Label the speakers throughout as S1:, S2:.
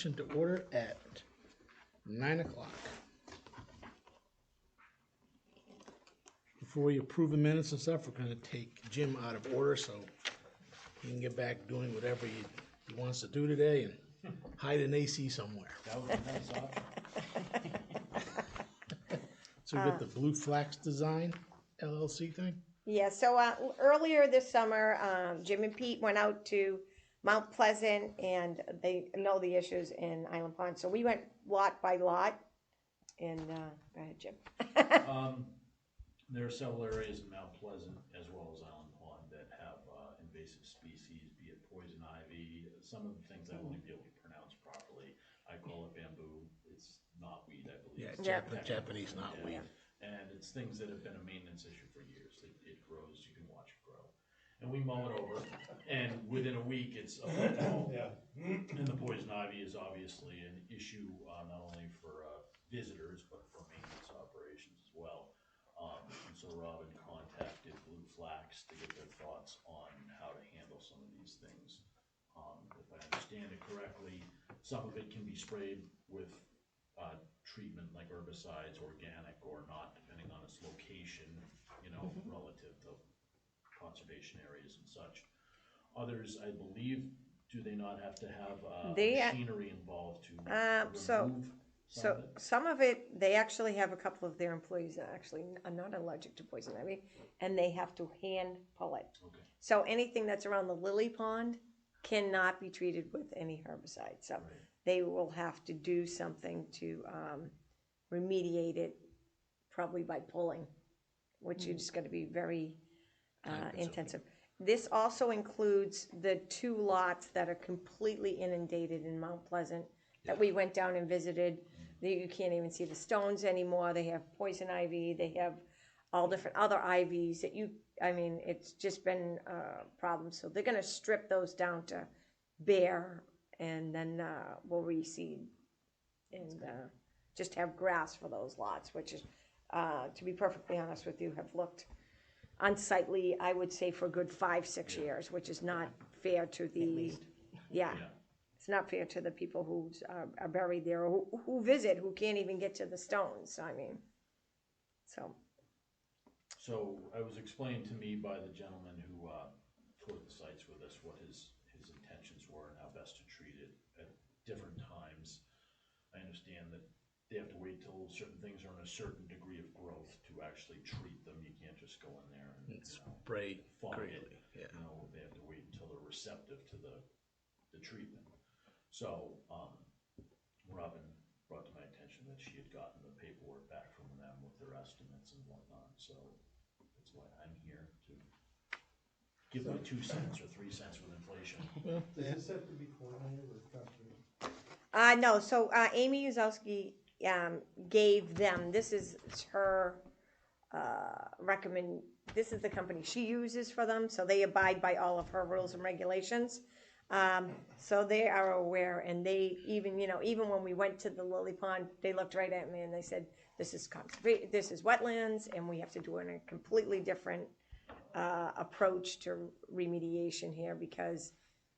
S1: session to order at 9 o'clock. Before we approve the minutes and stuff, we're gonna take Jim out of order so he can get back doing whatever he wants to do today and hide an AC somewhere.
S2: That was a nice option.
S1: So we got the Blue Flax Design LLC thing?
S3: Yeah, so earlier this summer, Jim and Pete went out to Mount Pleasant and they know the issues in Island Pond. So we went lot by lot and, go ahead, Jim.
S2: There are several areas in Mount Pleasant as well as Island Pond that have invasive species, be it poison ivy. Some of the things I won't even be able to pronounce properly. I call it bamboo. It's knotweed, I believe.
S1: Yeah,
S2: It's
S1: Japanese knotweed.
S2: And it's things that have been a maintenance issue for years. It grows, you can watch it grow. And we mow it over, and within a week, it's a foot tall. And the poison ivy is obviously an issue not only for visitors, but for maintenance operations as well. And so Robin contacted Blue Flax to get their thoughts on how to handle some of these things. If I understand it correctly, some of it can be sprayed with treatment like herbicides, organic or not, depending on its location, you know, relative to conservation areas and such. Others, I believe, do they not have to have machinery involved to remove some of it?
S3: Some of it, they actually have a couple of their employees that actually are not allergic to poison ivy, and they have to hand pull it.
S2: Okay.
S3: So anything that's around the lily pond cannot be treated with any herbicide. So they will have to do something to remediate it, probably by pulling, which is going to be very intensive. This also includes the 2 lots that are completely inundated in Mount Pleasant that we went down and visited. You can't even see the stones anymore. They have poison ivy. They have all different other ivies that it's just been a problem. So they're going to strip those down to bare and then we'll reseed and just have grass for those lots, which is, to be perfectly honest with you, have looked unsightly, I would say, for a good 5-6 years, which is not fair to the, it's not fair to the people who are buried there or who visit, who can't even get to the stones.
S2: So I was explained to me by the gentleman who toured the sites with us what his intentions were and how best to treat it at different times. I understand that they have to wait till certain things are in a certain degree of growth to actually treat them. You can't just go in there and
S1: spray
S2: greatly. They have to wait until they're receptive to the treatment. So Robin brought to my attention that she had gotten the paperwork back from them with their estimates and whatnot. So that's why I'm here to give my 2 cents or 3 cents with inflation.
S4: Does this have to be coordinated with conservation?
S3: No, so Amy Uzowski gave them, this is her this is the company she uses for them, so they abide by all of her rules and regulations. So they are aware, and they even when we went to the lily pond, they looked right at me and they said, this is wetlands, and we have to do a completely different approach to remediation here because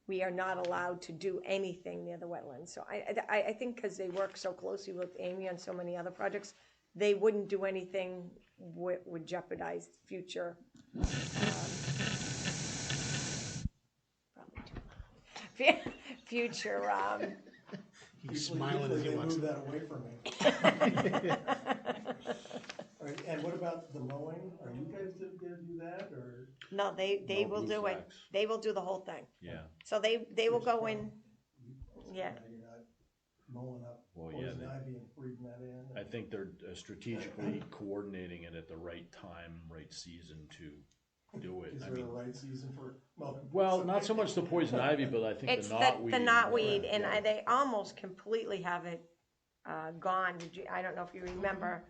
S3: we are not allowed to do anything near the wetlands. So I think because they work so closely with Amy on so many other projects, they wouldn't do anything would jeopardize future. Future.
S1: He's smiling as he wants
S4: to move that away from me. All right, and what about the mowing? Are you guys going to do that, or?
S3: No, they will do it. They will do the whole thing.
S2: Yeah.
S3: So they will go in. Yeah.
S4: You're not mowing up
S2: poison
S4: ivy and breeding that in.
S2: I think they're strategically coordinating it at the right time, right season to do it.
S4: Is there a right season for mowing?
S2: Well, not so much the poison ivy, but I think
S3: It's
S2: the knotweed.
S3: the knotweed, and they almost completely have it gone. I don't know if you remember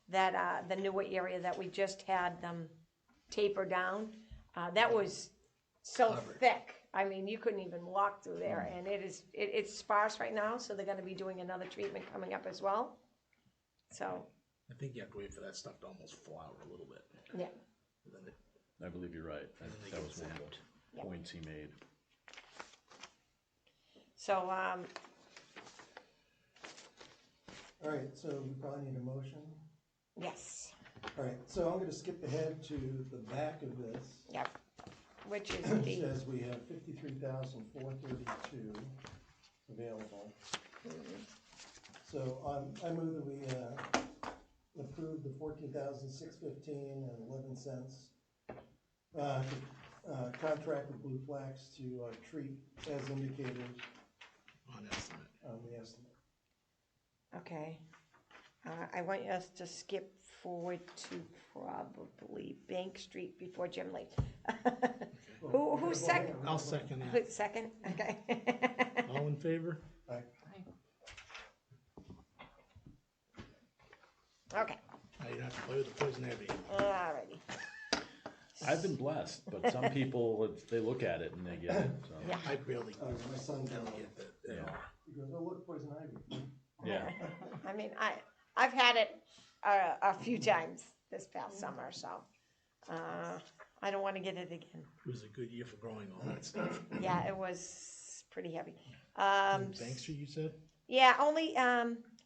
S3: that the newer area that we just had them taper down. That was so thick. I mean, you couldn't even walk through there, and it's sparse right now. So they're going to be doing another treatment coming up as well. So
S1: I think you have to wait for that stuff to almost flower a little bit.
S3: yeah.
S2: I believe you're right. That was one of the points he made.
S3: So
S4: All right, so we probably need a motion.
S3: Yes,
S4: All right, so I'm gonna skip ahead to the back of this.
S3: yep, which is
S4: It
S3: the,
S4: says we have 53,432 available. So I move that we approve the 14,615.11 contract with Blue Flax to treat as indicated
S1: On estimate.
S4: on the estimate.
S3: okay. I want us to skip forward to probably Bank Street before Jim leaves. Who's second?
S1: I'll second that.
S3: Who's second? Okay.
S1: All in favor?
S4: Aye.
S3: Okay,
S1: Now you don't have to play with the poison ivy.
S3: alrighty,
S5: I've been blessed, but some people, they look at it and they get it, so.
S3: yeah.
S1: I barely
S4: My son
S1: don't
S4: don't
S1: get that.
S5: Yeah.
S4: He goes, oh, look, poison ivy.
S5: Yeah,
S3: I mean, I've had it a few times this past summer, so, I don't wanna get it again.
S1: It was a good year for growing all that stuff.
S3: Yeah, it was pretty heavy.
S1: Bank Street, you said?
S3: Yeah, only,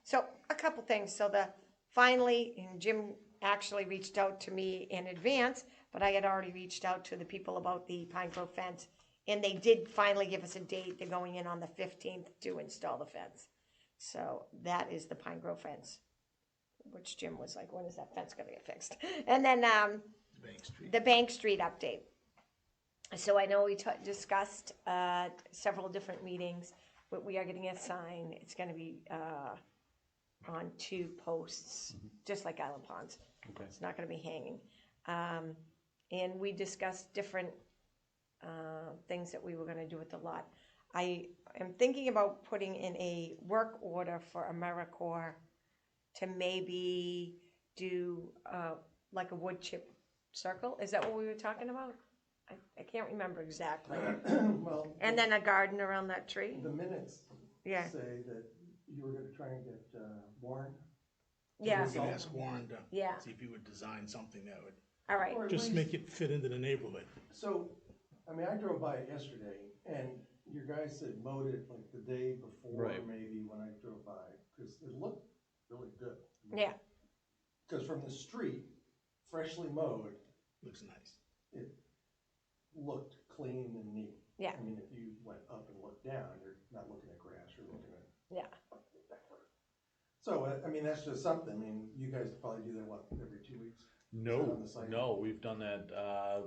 S3: so a couple things. So finally, and Jim actually reached out to me in advance, but I had already reached out to the people about the Pine Grove fence. And they did finally give us a date. They're going in on the 15th to install the fence. So that is the Pine Grove fence, which Jim was like, when is that fence gonna get fixed? And then,
S1: Bank Street.
S3: the Bank Street update. So I know we discussed several different meetings, but we are getting a sign. It's gonna be on 2 posts, just like Island Ponds.
S5: Okay.
S3: It's not gonna be hanging. And we discussed different things that we were gonna do with the lot. I am thinking about putting in a work order for AmeriCorps to maybe do like a wood chip circle. Is that what we were talking about? I can't remember exactly.
S4: Well,
S3: And then a garden around that tree?
S4: the minutes
S3: Yeah,
S4: say that you were gonna try and get Warren.
S3: yeah,
S1: You can ask Warren to
S3: yeah,
S1: see if he would design something that would
S3: all right.
S4: Or at
S1: just
S4: least-
S1: make it fit into the neighborhood.
S4: So, I mean, I drove by it yesterday, and your guy said mowed it like the day before,
S5: Right.
S4: maybe, when I drove by, because it looked really good.
S3: Yeah,
S4: Because from the street, freshly mowed,
S1: Looks nice.
S4: it looked clean and neat.
S3: yeah,
S4: I mean, if you went up and looked down, you're not looking at grass, you're looking at.
S3: yeah.
S4: So, I mean, that's just something, I mean, you guys probably do that, what, every 2 weeks?
S5: no,
S4: on the site?
S5: no, we've done that, I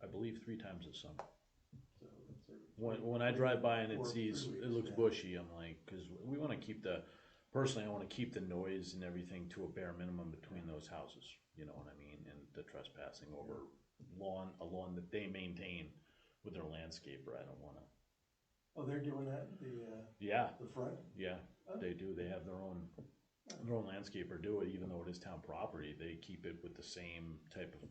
S5: believe 3 times this summer.
S4: So that's every
S5: When I drive by and it
S4: Or
S5: sees,
S4: 3
S5: it
S4: weeks,
S5: looks
S4: yeah.
S5: bushy, I'm like, cause we wanna keep personally, I wanna keep the noise and everything to a bare minimum between those houses, you know what I mean? And the trespassing over a lawn that they maintain with their landscaper, I don't wanna.
S4: Oh, they're doing that,
S5: Yeah,
S4: the front?
S5: yeah, they do, they have their own landscaper do it, even though it is town property, they keep it with the same type of,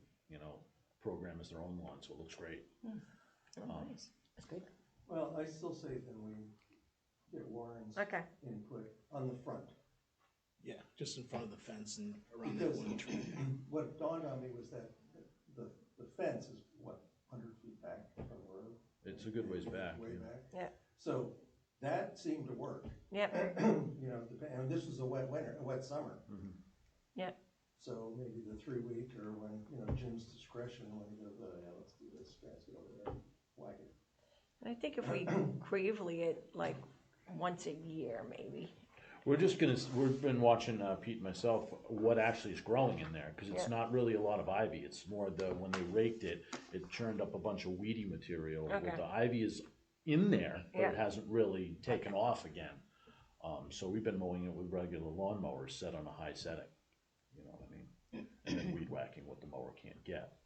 S5: program as their own lawn, so it looks great.
S3: Oh, nice. That's good.
S4: Well, I still say then we get Warren's
S3: Okay,
S4: input on the front.
S1: Yeah, just in front of the fence and around that
S4: Because
S1: one tree.
S4: what dawned on me was that the fence is, what, 100 feet back from the road?
S5: It's a good ways back,
S4: Way
S5: yeah.
S4: back.
S3: yeah,
S4: So that seemed to work,
S3: yeah,
S4: and this was a wet winter, a wet summer.
S3: yeah.
S4: So maybe the 3-week or when, Jim's discretion, when he goes, oh yeah, let's do this, fence, get over there, whack it.
S3: I think if we gravely it like once a year, maybe.
S5: We've been watching, Pete and myself, what actually is growing in there, cause it's
S3: Yeah.
S5: not really a lot of ivy, it's more when they raked it, it churned up a bunch of weedy material. Where
S3: Okay.
S5: the ivy is in there, but it
S3: Yeah.
S5: hasn't really taken off again. So we've been mowing it with regular lawnmowers set on a high setting, you know what I mean? And then weed whacking what the mower can't get.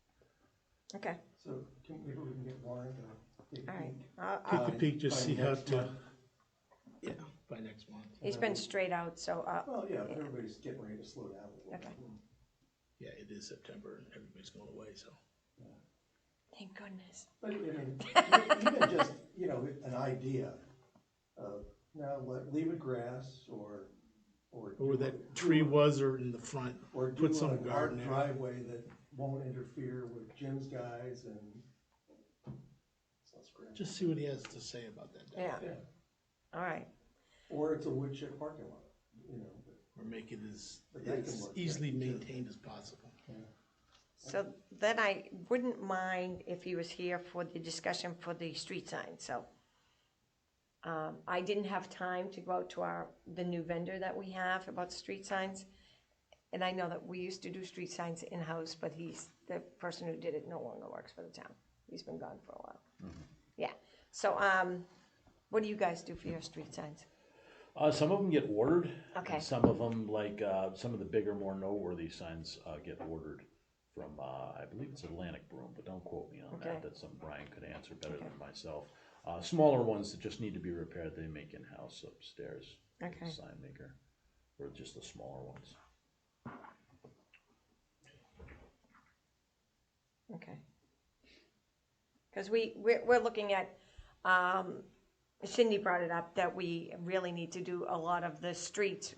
S3: Okay,
S4: So maybe we can get Warren to take a
S3: all right.
S4: peek.
S1: Take a peek, just
S4: By
S1: see how
S4: next
S1: to,
S4: month.
S1: yeah, by next month.
S3: He's been straight out, so,
S4: Well, yeah, everybody's getting ready to slow down a little bit.
S3: Okay.
S1: Yeah, it is September and everybody's going away, so.
S3: thank goodness.
S4: But I mean, even just, an idea of, now leave it grass or.
S1: Or where that tree was or in the front,
S4: Or do
S1: put some
S4: an art
S1: garden there.
S4: driveway that won't interfere with Jim's guys and. Sounds great.
S1: Just see what he has to say about that.
S3: Yeah,
S4: Yeah,
S3: all right.
S4: or it's a wood chip parking lot. you know,
S1: Or make it
S4: But that can
S1: as
S4: work,
S1: easily
S4: yeah, too.
S1: maintained as possible.
S3: So then I wouldn't mind if he was here for the discussion for the street signs, so. I didn't have time to go out to the new vendor that we have about street signs. And I know that we used to do street signs in-house, but the person who did it no longer works for the town. He's been gone for a while. Yeah, so, what do you guys do for your street signs?
S5: Some of them get ordered.
S3: Okay.
S5: And some of them, like, some of the bigger, more noteworthy signs, get ordered from, I believe it's Atlantic Broom, but don't quote me on
S3: Okay.
S5: that. That's something Brian could answer better than myself. Smaller ones that just need to be repaired, they make in-house upstairs. with the
S3: Okay.
S5: Sign maker, or just the smaller ones.
S3: Okay. Because we're looking at, Cindy brought it up, that we really need to do a lot of the streets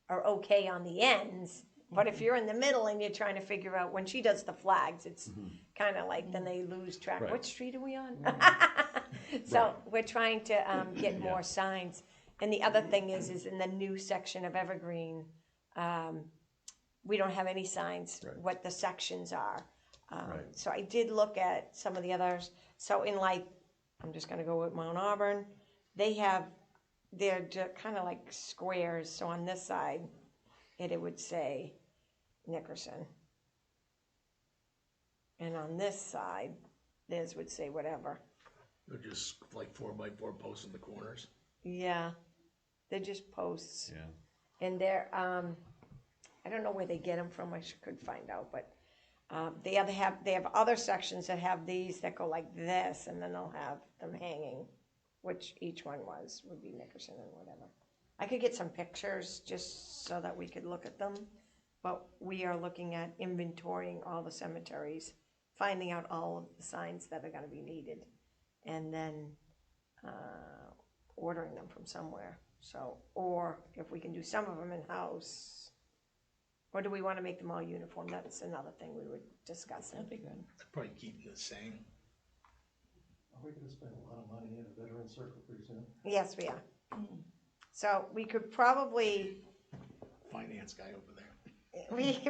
S3: are okay on the ends, but if you're in the middle and you're trying to figure out, when she does the flags, it's kind of like, then they lose track.
S5: Right.
S3: What street are we on? So we're trying to get more signs. And the other thing is in the new section of Evergreen, we don't have any signs,
S5: Right.
S3: what the sections are.
S5: Right.
S3: So I did look at some of the others. So in like, I'm just gonna go with Mount Auburn, they're kind of like squares. So on this side, it would say Nickerson. And on this side, theirs would say whatever.
S1: They're just like 4x4 posts in the corners.
S3: Yeah, they're just posts.
S5: Yeah.
S3: And they're, I don't know where they get them from, I could find out, but they have other sections that have these that go like this, and then they'll have them hanging, which each one would be Nickerson and whatever. I could get some pictures just so that we could look at them, but we are looking at inventorying all the cemeteries, finding out all of the signs that are gonna be needed, and then ordering them from somewhere. So, or if we can do some of them in-house, or do we want to make them all uniform? That's another thing we would discuss. That'd be good.
S1: I'd probably keep them the same.
S4: Are we gonna spend a lot of money at a veteran circle pretty soon?
S3: Yes, we are. So we could probably,
S1: Finance guy over there.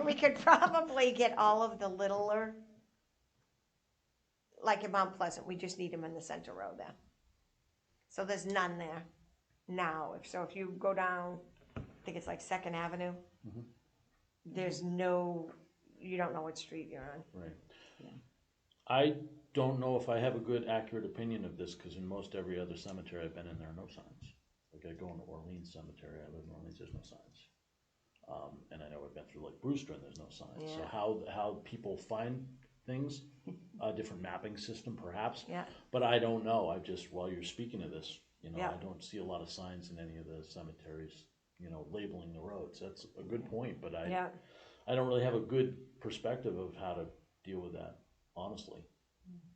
S3: we could probably get all of the littler, like in Mount Pleasant, we just need them in the center row there. So there's none there now. If you go down, I think it's like Second Avenue, there's no, you don't know what street you're on.
S5: Right. I don't know if I have a good, accurate opinion of this, because in most every other cemetery I've been in, there are no signs. Like I go into Orleans Cemetery, I live in Orleans, there's no signs. And I know I've been through like Brewster and there's no signs. So
S3: Yeah.
S5: how people find things, a different mapping system perhaps.
S3: Yeah.
S5: But I don't know. I just, while you're speaking of this,
S3: Yeah.
S5: I don't see a lot of signs in any of the cemeteries, labeling the roads. That's a good point, but
S3: Yeah.
S5: I don't really have a good perspective of how to deal with that, honestly,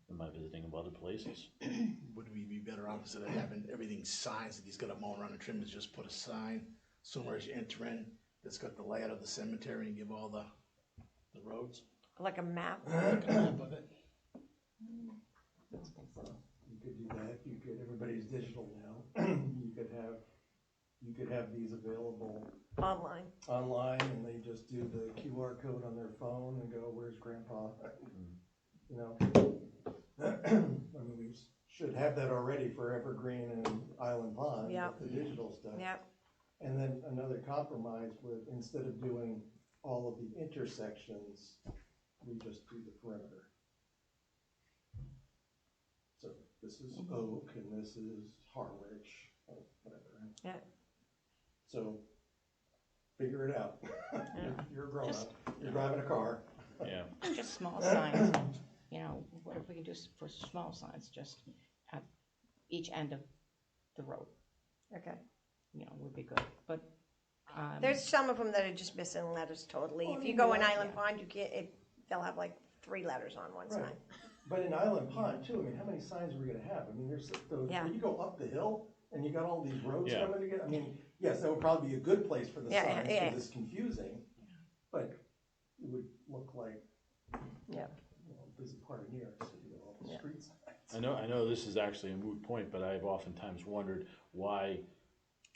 S5: in my visiting of other places.
S1: Would we be better off instead of having everything signs that he's got to mow around and trim, is just put a sign somewhere as you enter in that's got the layout of the cemetery and give all the roads?
S3: Like a map.
S1: Like a map of it.
S4: You could do that, everybody's digital now, you could have these available
S3: Online.
S4: online, and they just do the QR code on their phone and go, where's grandpa? I mean, we should have that already for Evergreen and Island Pond,
S3: Yeah.
S4: with the digital stuff.
S3: Yep.
S4: And then another compromise with, instead of doing all of the intersections, we just do the perimeter. So this is Oak and this is Harwich, or whatever. Right?
S3: Yeah.
S4: So figure it out. You're a grown up, you're driving a car.
S5: Yeah.
S6: Just small signs, what if we could do for small signs, just at each end of the road,
S3: Okay.
S6: would be good, but.
S3: There's some of them that are just missing letters totally.
S4: Well,
S3: If you
S4: you
S3: go
S4: know
S3: in
S4: what?
S3: Island Pond, they'll have like 3 letters on one
S4: Right.
S3: sign.
S4: But in Island Pond too, I mean, how many signs are we gonna have? I mean, there's those,
S3: Yeah.
S4: when you go up the hill and you got all these roads
S5: Yeah.
S4: coming together, I mean, yes, that would probably be a good place for the
S3: Yeah,
S4: signs,
S3: yeah.
S4: cause it's confusing. But it would look like,
S3: Yeah.
S4: a busy part of New York City with all the
S3: Yeah.
S4: street signs.
S5: I know this is actually a moot point, but I've oftentimes wondered why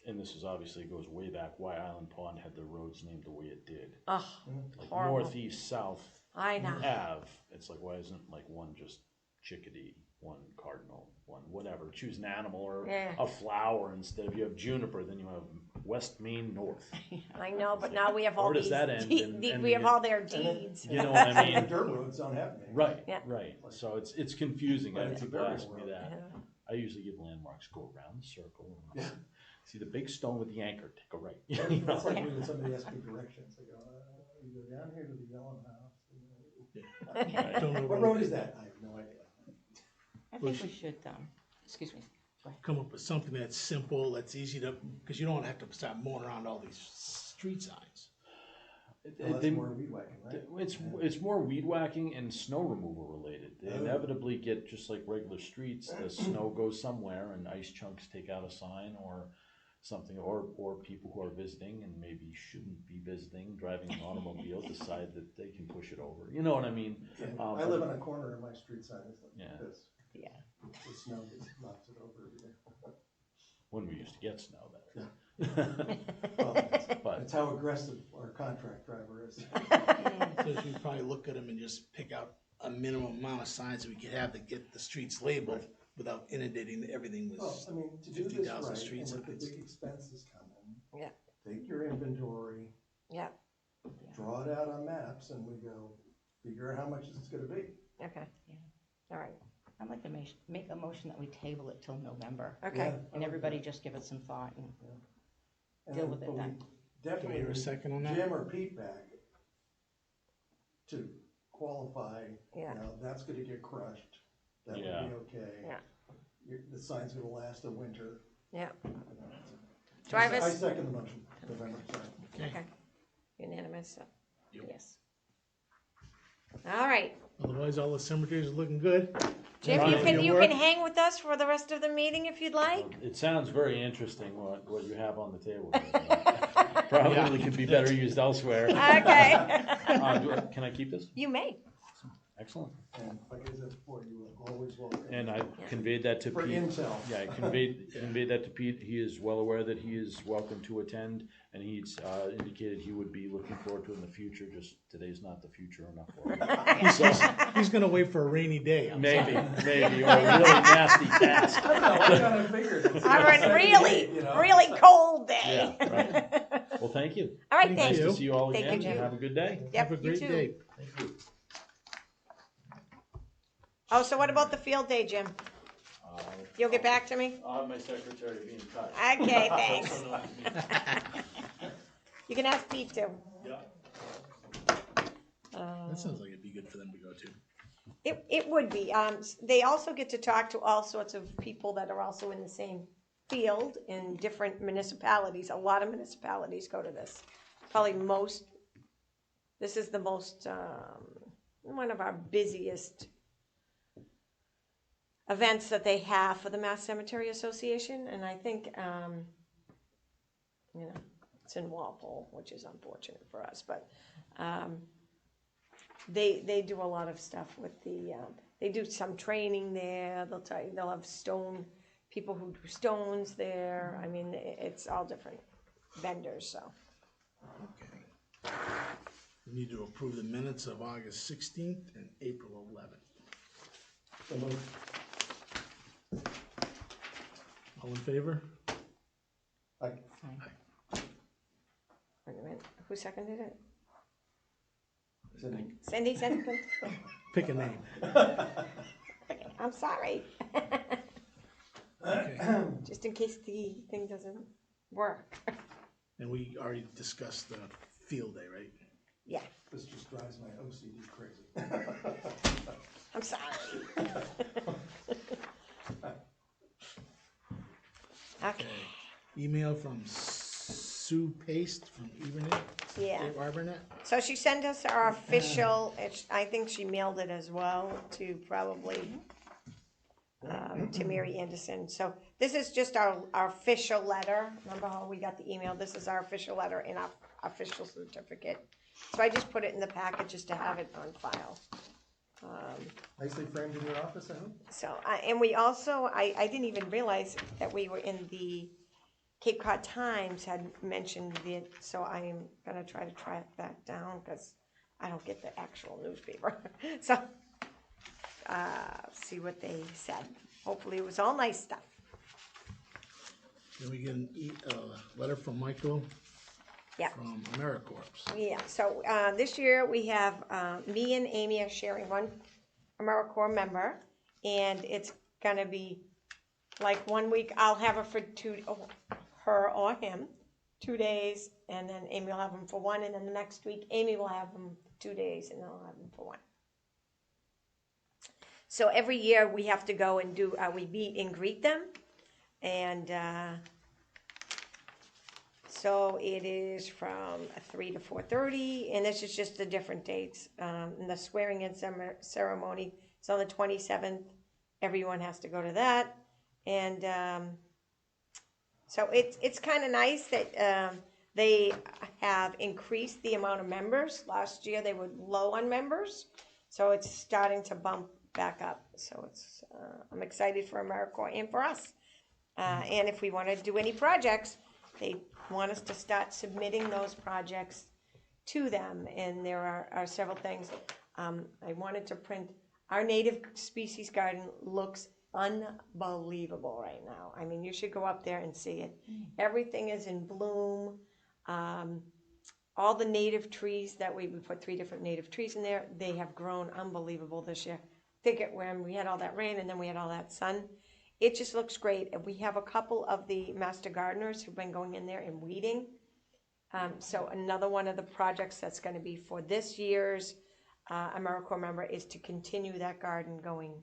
S5: and this is obviously goes way back, why Island Pond had the roads named the way it did.
S3: Oh,
S5: Like
S3: horrible.
S5: northeast, south,
S3: I know.
S5: Ave, it's like, why isn't like one just chickadee, one cardinal, one whatever? Choose an animal or
S3: Yeah.
S5: a flower instead of, you have juniper, then you have West Main North.
S3: I know, but now we have all
S5: Where does
S3: these,
S5: that end? And
S3: we have
S5: the-
S3: all their deeds.
S5: You know what I
S4: And
S5: mean?
S4: dirt roads don't have names.
S5: Right,
S3: Yeah.
S5: right. So it's confusing. I
S4: But
S5: have
S4: it's a
S5: people
S4: very
S5: ask me
S4: road.
S5: that.
S3: Yeah.
S5: I usually give landmarks, go around the circle. And
S4: Yeah.
S5: see the big stone with the anchor, take a right. You
S4: It's
S5: know?
S4: like when somebody asks me directions, I go, you go down here to the yellow house.
S5: Right.
S1: Don't know
S4: What road is that? I have no idea.
S6: I think we should, excuse me.
S1: come up with something that's simple, that's easy to, because you don't have to start mowing around all these street signs.
S4: Well, that's
S5: They-
S4: more weed whacking, right?
S5: It's more weed whacking and snow removal related. They
S4: Oh.
S5: inevitably get, just like regular streets, the snow goes somewhere and ice chunks take out a sign or something, or people who are visiting and maybe shouldn't be visiting, driving an automobile, decide that they can push it over. You know what I mean?
S4: Yeah,
S5: Um,
S4: I live on a corner and my street sign is like
S5: Yeah.
S4: this.
S6: Yeah.
S4: The snow just knocks it over every day.
S5: When we used to get snow, that.
S4: Well,
S5: But
S4: that's how aggressive our contract driver is.
S1: So you should probably look at them and just pick out a minimum amount of signs that we could have to get the streets labeled without inundating everything with.
S4: Well, I mean, to do this
S1: 50,000
S4: right,
S1: street
S4: and with the
S1: signs.
S4: big expenses coming.
S3: Yeah.
S4: Take your inventory,
S3: Yeah,
S4: draw it out on maps, and we go, figure out how much it's gonna be.
S3: okay.
S6: Yeah.
S3: All right,
S6: I'd like to make a motion that we table it till November,
S3: okay.
S6: and everybody just give it some thought and
S4: And
S6: deal
S4: then-
S6: with it
S4: but we
S6: then.
S1: Do
S4: Definitely
S1: we hear a second on that?
S4: Jim or Pete back to qualify,
S3: Yeah.
S4: that's gonna get crushed. That would
S5: Yeah.
S4: be okay.
S3: Yeah.
S4: The sign's gonna last a winter.
S3: Yeah,
S4: you know.
S3: Do I have a
S4: I
S3: s-
S4: second the motion, November, sorry.
S3: okay. Unanimous, so,
S6: Yes.
S3: all right.
S1: Otherwise, all the cemeteries are looking good.
S3: Jim,
S1: Right.
S3: you can
S1: Your work.
S3: hang with us for the rest of the meeting if you'd like.
S5: it sounds very interesting what you have on the table. Probably could be better used elsewhere.
S3: Okay.
S5: Can I keep this?
S3: You may.
S5: Excellent.
S4: And like I said before, you are always welcome.
S5: And I conveyed that to
S4: For
S5: Pete.
S4: intel.
S5: Yeah, I conveyed that to Pete. He is well aware that he is welcome to attend, and he's indicated he would be looking forward to it in the future. Just today's not the future enough for him.
S1: He's gonna wait for a rainy day. I'm
S5: Maybe,
S1: sorry.
S5: maybe, or a really nasty task.
S4: I don't know, I kind of figured. it's
S3: All right,
S4: 78,
S3: really,
S4: you know.
S3: really cold day.
S5: Yeah, right. Well, thank you.
S3: All right,
S1: Thank
S3: thanks.
S5: Nice
S1: you.
S5: to see you all
S3: Thank you,
S5: again.
S3: Jim.
S5: Have a good day.
S3: Yep,
S1: Have a
S3: you
S1: great
S3: too.
S1: day.
S5: Thank you.
S3: Oh, so what about the field day, Jim? You'll get back to me?
S5: I'll have my secretary be in touch.
S3: Okay, thanks. You can ask Pete too.
S5: Yeah.
S1: That sounds like it'd be good for them to go to.
S3: It would be. They also get to talk to all sorts of people that are also in the same field in different municipalities. A lot of municipalities go to this. Probably this is the most, one of our busiest events that they have for the Mass Cemetery Association. And I think, it's in Walpole, which is unfortunate for us, but, they do a lot of stuff with they do some training there. They'll have people who do stones there. I mean, it's all different vendors, so.
S1: Okay. We need to approve the minutes of August 16th and April 11th.
S4: So moved.
S1: All in favor?
S4: I-
S3: Wait a minute, who seconded it?
S4: Cindy.
S3: Cindy seconded?
S1: Pick a name.
S3: I'm sorry.
S1: Okay.
S3: Just in case the thing doesn't work.
S1: And we already discussed the field day, right?
S3: Yeah,
S4: This just drives my OCD crazy.
S3: I'm sorry. Okay,
S1: Email from Sue Paste from Ebernet.
S3: yeah.
S1: Arbornet.
S3: So she sent us our official, I think she mailed it as well to probably to Mary Anderson. So this is just our official letter. Remember how we got the email? This is our official letter and our official certificate. So I just put it in the packet just to have it on file.
S4: Nicely framed in your office, I hope?
S3: So, and we also, I didn't even realize that we were in the Cape Cod Times had mentioned it, so I am gonna try to track that down, because I don't get the actual newspaper. So, see what they said. Hopefully it was all nice stuff.
S1: Then we get a letter from Michael
S3: Yeah.
S1: from AmeriCorps.
S3: Yeah, so this year we have, me and Amy are sharing one AmeriCorps member, and it's gonna be like 1 week, I'll have her for her or him, 2 days, and then Amy will have him for one, and then the next week, Amy will have him 2 days, and then I'll have him for one. So every year we have to go and do, we meet and greet them, and so it is from 3 to 4:30, and this is just the different dates. And the swearing-in ceremony is on the 27th. Everyone has to go to that, and so it's kind of nice that they have increased the amount of members. Last year they were low on members, so it's starting to bump back up. So it's I'm excited for AmeriCorps and for us. And if we want to do any projects, they want us to start submitting those projects to them, and there are several things. I wanted to print, our native species garden looks unbelievable right now. I mean, you should go up there and see it. Everything is in bloom. All the native trees that we put 3 different native trees in there, they have grown unbelievable this year. I think when we had all that rain and then we had all that sun, it just looks great. And we have a couple of the master gardeners who've been going in there and weeding. So another one of the projects that's going to be for this year's AmeriCorps member is to continue that garden going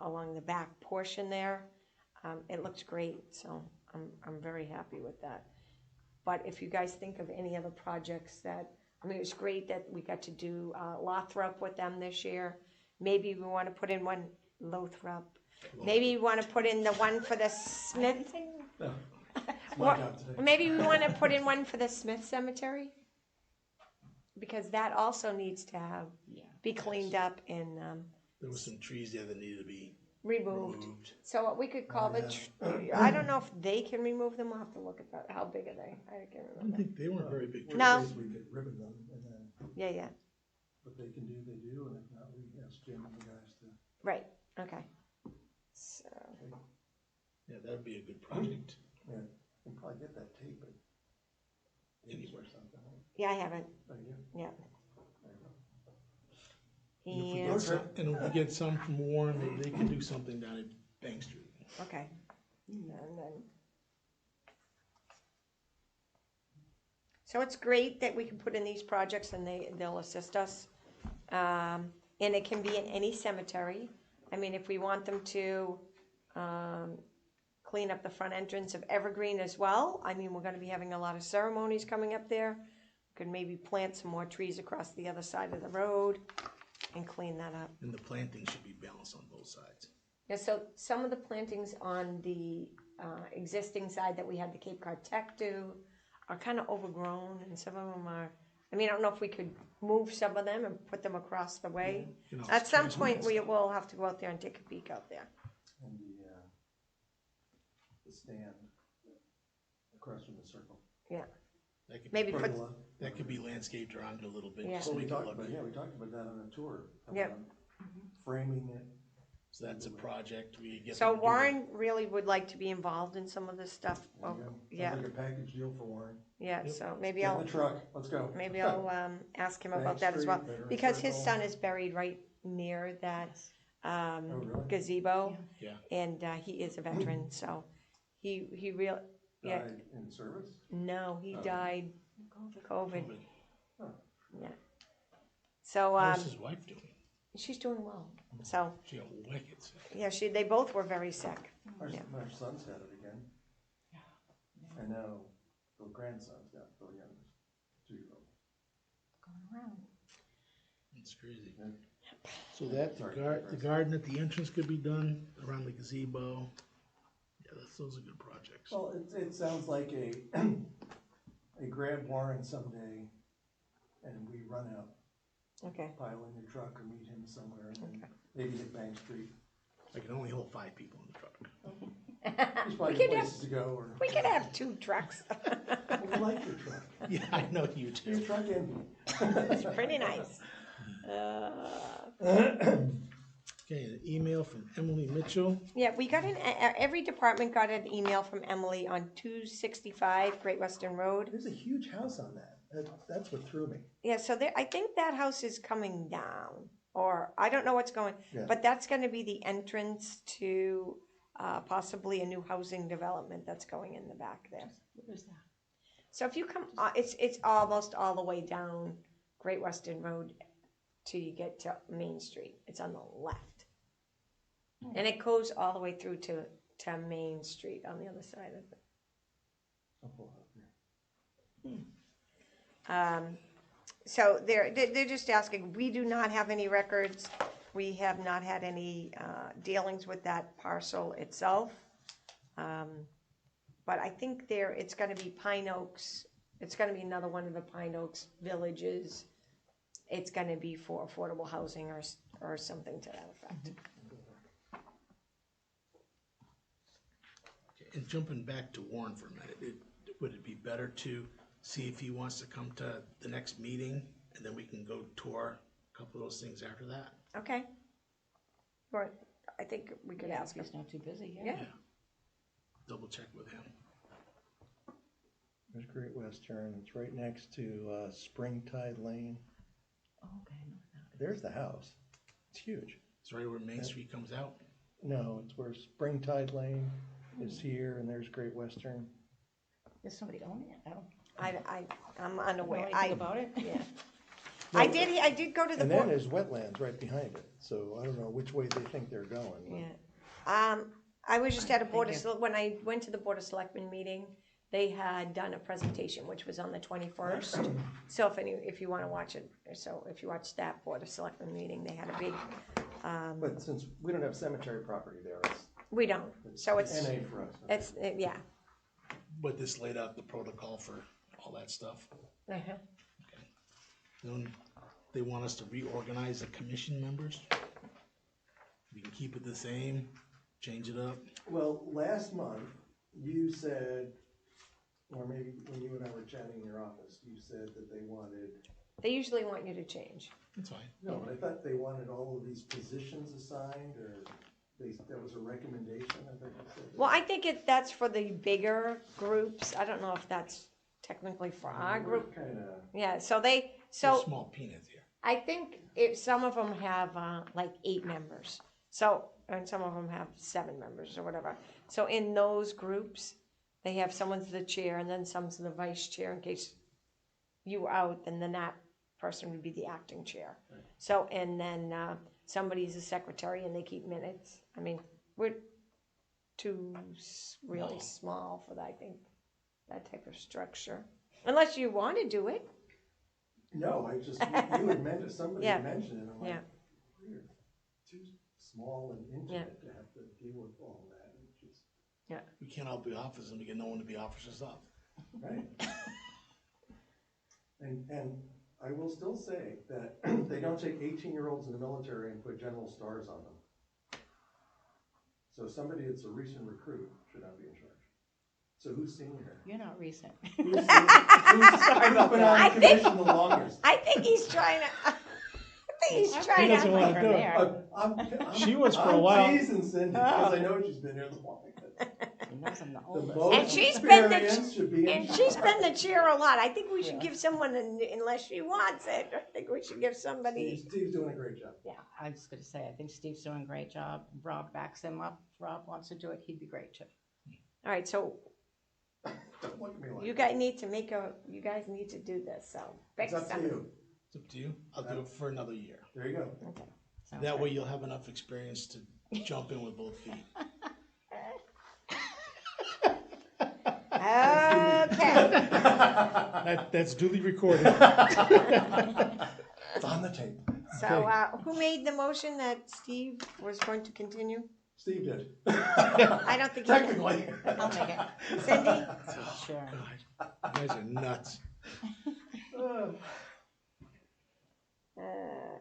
S3: along the back portion there. It looks great, so I'm very happy with that. But if you guys think of any other projects that, I mean, it's great that we got to do Lothrop with them this year. Maybe we want to put in one, Lothrop. Maybe we want to put in the one for the Smith. Or maybe we want to put in one for the Smith Cemetery, because that also needs to be cleaned up and
S1: There were some trees there that needed to be
S3: removed. So what we could call I don't know if they can remove them. I'll have to look at that. How big are they? I can't
S1: I don't
S3: remember.
S1: think they weren't very big trees.
S3: No.
S4: We could ribbon them, and then
S3: Yeah.
S4: what they can do, they do, and if not, we ask Jim and the guys to.
S3: Right. Okay. So
S1: Yeah, that'd be a good project.
S4: Yeah, we'll probably get that tape at Ames or something.
S3: yeah, I haven't.
S4: Oh, yeah.
S3: Yeah.
S4: There you go.
S1: And if we get some from Warren, maybe they can do something down at Bank Street.
S3: Okay. And then. So it's great that we can put in these projects and they'll assist us. And it can be in any cemetery. I mean, if we want them to clean up the front entrance of Evergreen as well. I mean, we're gonna be having a lot of ceremonies coming up there. Could maybe plant some more trees across the other side of the road and clean that up.
S1: And the planting should be balanced on both sides.
S3: Yeah, so some of the plantings on the existing side that we had the Cape Cod Tech do are kind of overgrown, and some of them are, I mean, I don't know if we could move some of them and put them across the way.
S1: You know,
S3: At some
S1: trees
S3: point,
S1: and
S3: we
S1: stuff.
S3: will have to go out there and take a peek out there.
S4: And the stand across from the circle.
S3: Yeah,
S1: That could
S3: maybe
S1: be,
S3: put,
S1: that could be landscaped around it a little bit.
S3: Yeah.
S1: Just
S4: Well,
S1: make
S4: we
S1: it
S4: talked
S1: look
S4: about,
S1: good.
S4: we talked about that on a tour.
S3: Yep.
S4: Framing it.
S1: So that's a project we get.
S3: so
S1: them to do
S3: Warren really would like to be involved in some of this stuff.
S4: There
S3: Oh,
S4: you go.
S3: yeah,
S4: Sounds like a package deal for Warren.
S3: yeah, so maybe
S4: Get in
S3: I'll,
S4: the truck, let's go.
S3: maybe I'll ask him about
S4: Bank
S3: that as well.
S4: Street, Veterans
S3: Because his
S4: Circle.
S3: son is buried right near that
S4: really?
S3: gazebo.
S1: Yeah.
S3: And he is a veteran, so he real, yeah,
S4: Died in service?
S3: no, he
S4: Oh.
S3: died COVID,
S1: But
S3: yeah. So,
S1: how's his wife doing?
S3: she's doing well, so,
S1: She got wicked sick.
S3: yeah, they both were very sick.
S4: Our,
S3: Yeah.
S4: our son's had it again. And now the grandson's got the youngest, 2-year-old.
S6: Going around.
S1: It's crazy.
S4: Yeah.
S1: So that,
S4: Sorry,
S1: the garden at the entrance could be done, around the gazebo. Yeah, those are good projects.
S4: Well, it sounds like a grab Warren someday, and we run out,
S3: Okay,
S4: pile in your truck or meet him somewhere, and then maybe hit Bank Street.
S1: I can only hold 5 people in the truck.
S4: There's probably
S3: could have-
S4: places to go, or,
S3: We could have 2 trucks.
S4: we like your truck.
S1: Yeah, I know you
S4: Your
S1: do.
S4: truck envy.
S3: It's pretty nice.
S1: Okay, an email from Emily Mitchell.
S3: Yeah, we got every department got an email from Emily on 265 Great Western Road.
S4: There's a huge house on that. That's what threw me.
S3: Yeah, so I think that house is coming down, or I don't know what's going,
S4: Yeah.
S3: but that's gonna be the entrance to, possibly a new housing development that's going in the back there.
S6: Where is that?
S3: So if you come, it's almost all the way down Great Western Road till you get to Main Street. It's on the left. And it goes all the way through to Main Street on the other side of it.
S4: I'll pull it up here.
S3: So they're just asking, we do not have any records. We have not had any dealings with that parcel itself. But I think it's gonna be Pine Oaks. It's gonna be another one of the Pine Oaks villages. It's gonna be for affordable housing or something to that effect.
S1: And jumping back to Warren for a minute, would it be better to see if he wants to come to the next meeting, and then we can go tour a couple of those things after that?
S3: Okay. Right, I think we could
S6: Yeah,
S3: ask
S6: if
S3: him.
S6: he's not too busy, yeah.
S3: Yeah.
S1: Double check with him.
S4: There's Great Western. It's right next to Springtide Lane.
S6: Oh, okay, I know that.
S4: There's the house. It's huge.
S1: It's right where Main Street comes out.
S4: No, it's where Springtide Lane is here, and there's Great Western.
S6: Does somebody own it? I don't
S3: I'm
S6: know
S3: unaware.
S6: anything about it.
S3: Yeah. I did go to the
S4: And then
S3: board.
S4: there's wetlands right behind it, so I don't know which way they think they're going.
S3: Yeah. I was just at a board
S6: Thank
S3: of, when I went to the Board of Selectmen meeting, they had done a presentation, which was on the 21st. So if you want to watch it, so if you watch that Board of Selectmen meeting, they had a big,
S4: But since we don't have cemetery property there,
S3: we don't, so it's,
S4: NA for us.
S3: yeah.
S1: But this laid out the protocol for all that stuff.
S3: Uh-huh.
S1: Then they want us to reorganize the commission members. We can keep it the same, change it up.
S4: Well, last month, you said, or maybe when you and I were chatting in your office, you said that they wanted,
S3: They usually want you to change.
S1: That's fine.
S4: no, but I thought they wanted all of these positions assigned, or that was a recommendation, I think you said.
S3: Well, I think that's for the bigger groups. I don't know if that's technically for our group.
S4: Kinda,
S3: Yeah, so
S1: They're
S3: so
S1: small peanuts here.
S3: I think if some of them have like 8 members, so, and some of them have 7 members or whatever. So in those groups, they have someone's the chair and then someone's the vice chair in case you were out, and then that person would be the acting chair.
S4: Right.
S3: So, and then somebody's a secretary and they keep minutes. I mean, we're too really small for that, I think, that type of structure. Unless you want to do it.
S4: no, I just, you had mentioned, somebody
S3: Yeah.
S4: had mentioned it, I'm like,
S3: Yeah.
S4: we're too small and intimate to have to deal with all that, which is,
S1: We can't all be officers and we get no one to be officers up.
S4: right? And I will still say that they don't take 18-year-olds in the military and put general stars on them. So somebody that's a recent recruit should not be in charge. So who's senior?
S6: You're not recent.
S4: Who's been on
S3: I
S4: the
S3: think-
S4: commission the longest?
S3: I think he's trying to. I think he's trying
S1: doesn't
S3: to.
S1: wanna
S6: From
S1: do it.
S6: there.
S1: She was for a
S4: I'm
S1: while.
S4: teasing Cindy, because I know she's been here the longest.
S6: He knows I'm the
S4: The
S6: oldest.
S4: most
S3: And she's been the-
S4: experience should be in
S3: And she's
S4: charge.
S3: been the chair a lot. I think we should
S6: Yeah.
S3: give someone, unless she wants it, I think we should give somebody.
S4: Steve's doing a great job.
S6: Yeah, I was gonna say, I think Steve's doing a great job. Rob backs him up. If Rob wants to do it, he'd be great too.
S3: All right, so
S4: Don't look at me like
S3: you
S4: that.
S3: guys need to do this, so.
S4: It's up to
S3: Bex-
S4: you.
S1: It's up to you. I'll do it for another year.
S4: There you go.
S6: Sounds
S1: That
S6: good.
S1: way you'll have enough experience to jump in with both feet.
S3: Okay,
S1: That's duly recorded.
S4: It's on the tape.
S3: so, who made the motion that Steve was going to continue?
S4: Steve did.
S3: I don't think he did.
S4: Technically.
S6: I'll make it.
S3: Cindy?
S6: Sure.
S1: You guys are nuts.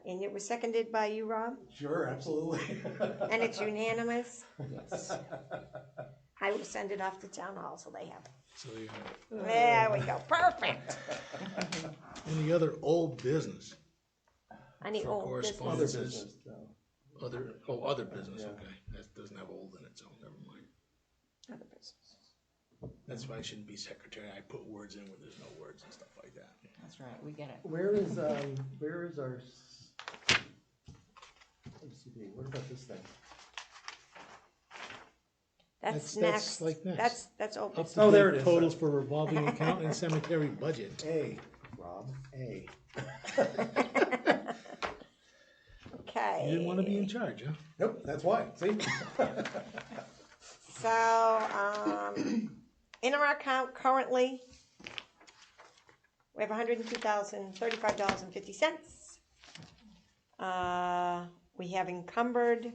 S3: And it was seconded by you, Rob?
S4: Sure, absolutely.
S3: And it's unanimous?
S6: Yes.
S3: I will send it off to town hall so they have it.
S1: So you have
S3: There we go, perfect.
S1: any other old business?
S3: Any
S1: For
S3: old
S4: Other
S1: correspondence?
S3: business?
S4: business, though.
S1: Other business,
S4: Yeah.
S1: okay. That doesn't have old in it, so never mind.
S3: Other business.
S1: That's why I shouldn't be secretary. I put words in where there's no words and stuff like that.
S6: That's right, we get it.
S4: Where is our OCD, what about this thing?
S3: That's
S1: That's
S3: next.
S1: like next.
S3: That's old business.
S4: Oh, there it is.
S1: Totals for revolving account and cemetery budget.
S4: A, Rob, A.
S3: Okay.
S1: You didn't want to be in charge, huh?
S4: Nope, that's why, see?
S3: So, in our account currently, we have $102,035.50. We have encumbered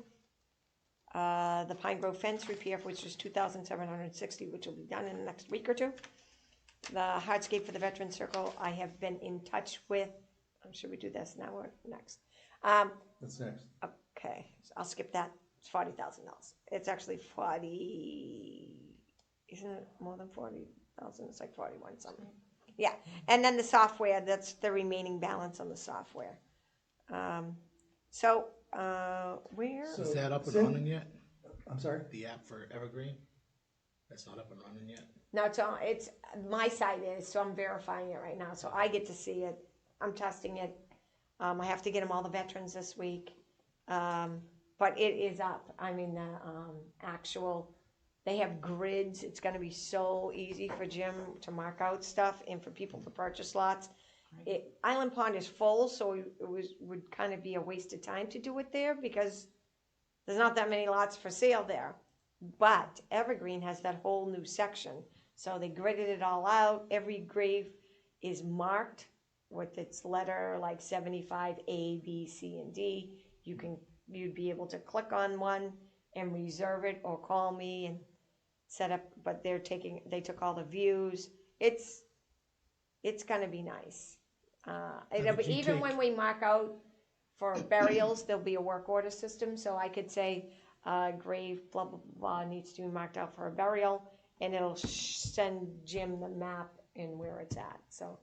S3: the Pine Grove fence repair, which is $2,760, which will be done in the next week or two. The hardscape for the Veterans Circle, I have been in touch with. Should we do this now or next?
S4: What's next?
S3: Okay, so I'll skip that. It's $40,000. It's actually 40. Isn't it more than 40,000? It's like 41 something. Yeah, and then the software. That's the remaining balance on the software. Where?
S4: So-
S1: Is that up and
S4: Sim-
S1: running yet?
S4: I'm sorry?
S1: The app for Evergreen? That's not up and running yet?
S3: No, it's my site is, so I'm verifying it right now. So I get to see it. I'm testing it. I have to get them all the veterans this week. But it is up. I mean, the they have grids. It's going to be so easy for Jim to mark out stuff and for people to purchase lots. Island Pond is full, so it would kind of be a waste of time to do it there because there's not that many lots for sale there. But Evergreen has that whole new section. So they gridded it all out. Every grave is marked with its letter like 75 A, B, C, and D. You'd be able to click on one and reserve it or call me and set up, but they took all the views. It's gonna be nice. Even when we mark out for burials, there'll be a work order system, so I could say, grave blah, blah, blah, needs to be marked out for a burial, and it'll send Jim the map and where it's at, so.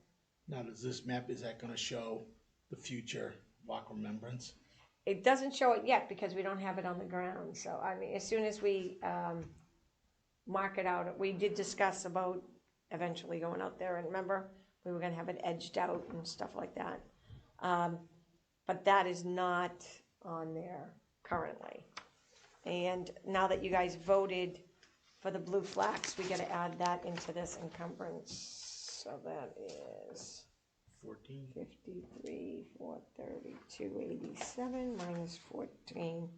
S1: Now, does this map, is that gonna show the future walk remembrance?
S3: It doesn't show it yet because we don't have it on the ground, so, I mean, as soon as we, mark it out, we did discuss about eventually going out there, and remember, we were gonna have it edged out and stuff like that. But that is not on there currently. And now that you guys voted for the blue flags, we gotta add that into this encumbrance. So that is
S1: 14?
S3: 53, 430, 287 minus 14,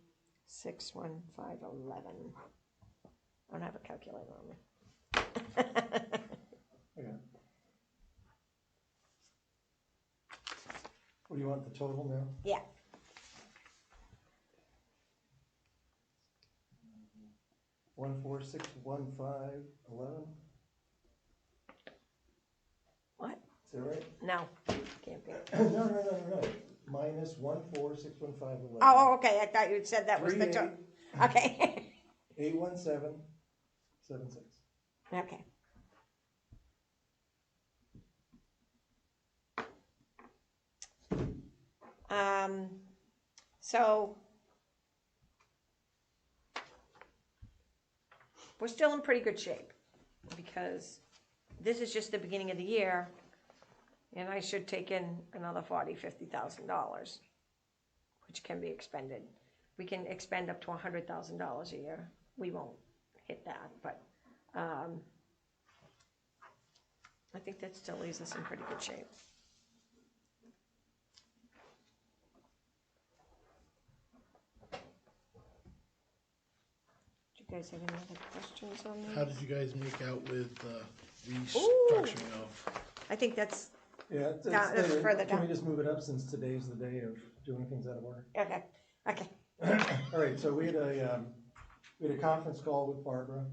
S3: 61511. I don't have a calculator on me.
S4: Yeah. What do you want, the total now?
S3: Yeah.
S4: $1461511.
S3: What?
S4: Is that right?
S3: No, can't be.
S4: No. Minus 1461511.
S3: Oh, okay, I thought you had said that was the total. Okay.
S4: 81776.
S3: Okay. So we're still in pretty good shape because this is just the beginning of the year, and I should take in another $50,000, which can be expended. We can expend up to $100,000 a year. We won't hit that, but I think that still leaves us in pretty good shape. Do you guys have any other questions on
S1: How
S3: this?
S1: did you guys make out with restructuring of?
S3: I think that's
S4: Yeah, it's
S3: That's
S4: later.
S3: further
S4: Can we
S3: down.
S4: just move it up since today's the day of doing things out of order?
S3: okay. Okay.
S4: All right, so we had a conference call with Barbara.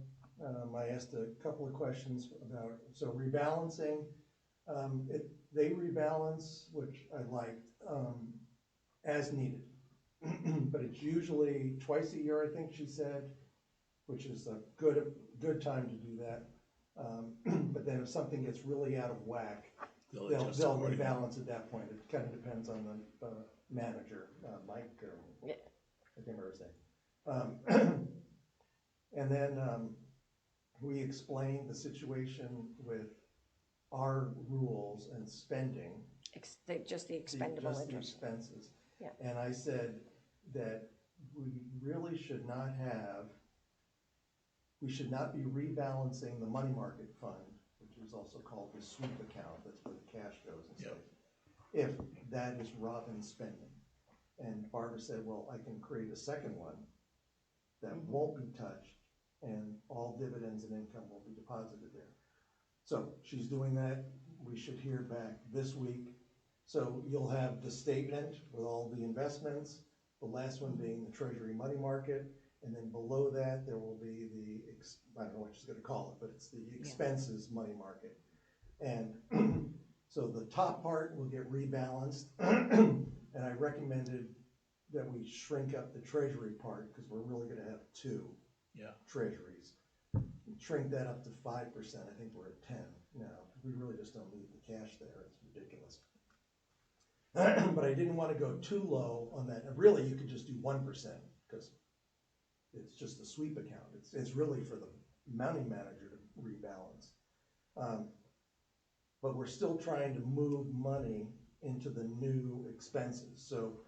S4: I asked a couple of questions about, so rebalancing. They rebalance, which I liked, as needed. But it's usually twice a year, I think she said, which is a good good time to do that. But then if something gets really out of whack,
S1: They'll
S4: they'll
S1: adjust accordingly.
S4: rebalance at that point. It kind of depends on the manager, Mike, or
S3: Yeah.
S4: I can't remember his name. And then we explained the situation with our rules and spending.
S3: Just the expendable
S4: Just the
S3: interest.
S4: expenses.
S3: Yeah.
S4: And I said that we really should not be rebalancing the money market fund, which is also called the sweep account, that's where the cash goes and
S1: Yep.
S4: stuff, if that is Robin's spending. And Barbara said, well, I can create a second one that won't be touched, and all dividends and income will be deposited there. So she's doing that. We should hear back this week. So you'll have the statement with all the investments, the last one being the Treasury money market, and then below that, there will be I don't know what she's gonna call it, but it's the expenses money market. And so the top part will get rebalanced, and I recommended that we shrink up the Treasury part, because we're really gonna have two
S1: Yeah.
S4: treasuries. Shrink that up to 5%, I think we're at 10 now, we really just don't need the cash there, it's ridiculous. But I didn't wanna go too low on that, and really, you could just do 1%, because it's just a sweep account, it's really for the money manager to rebalance. But we're still trying to move money into the new expenses, so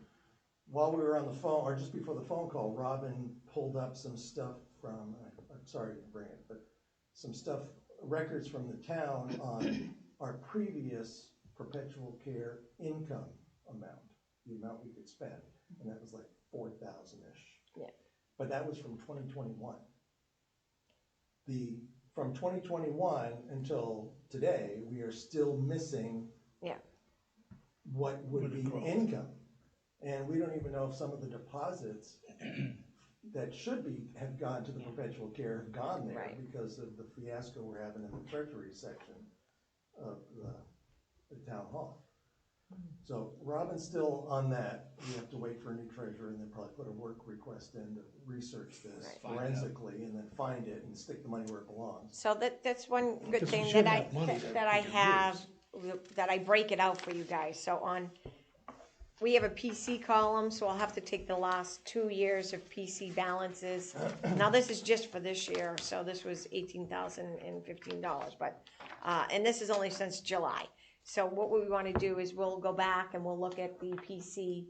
S4: while we were on the phone, or just before the phone call, Robin pulled up some stuff from, I'm sorry to bring it, but some stuff, records from the town on our previous perpetual care income amount, the amount we could spend, and that was like 4,000-ish.
S3: Yeah.
S4: But that was from 2021. From 2021 until today, we are still missing what would be income. And we don't even know if some of the deposits that have gone to the perpetual care have gone there,
S3: Right.
S4: because of the fiasco we're having in the treasury section of the town hall. So Robin's still on that. We have to wait for a new treasurer and then probably put a work request in to research this
S3: Right.
S4: forensically and then find it and stick the money where it belongs.
S3: So that's one good
S1: Because we
S3: thing
S1: should
S3: that
S1: have money that
S3: that I
S1: we can
S3: have, that I break it out for you guys. So we have a PC column, so I'll have to take the last 2 years of PC balances. Now, this is just for this year, so this was $18,015, but, and this is only since July. So what we want to do is we'll go back and we'll look at the PC,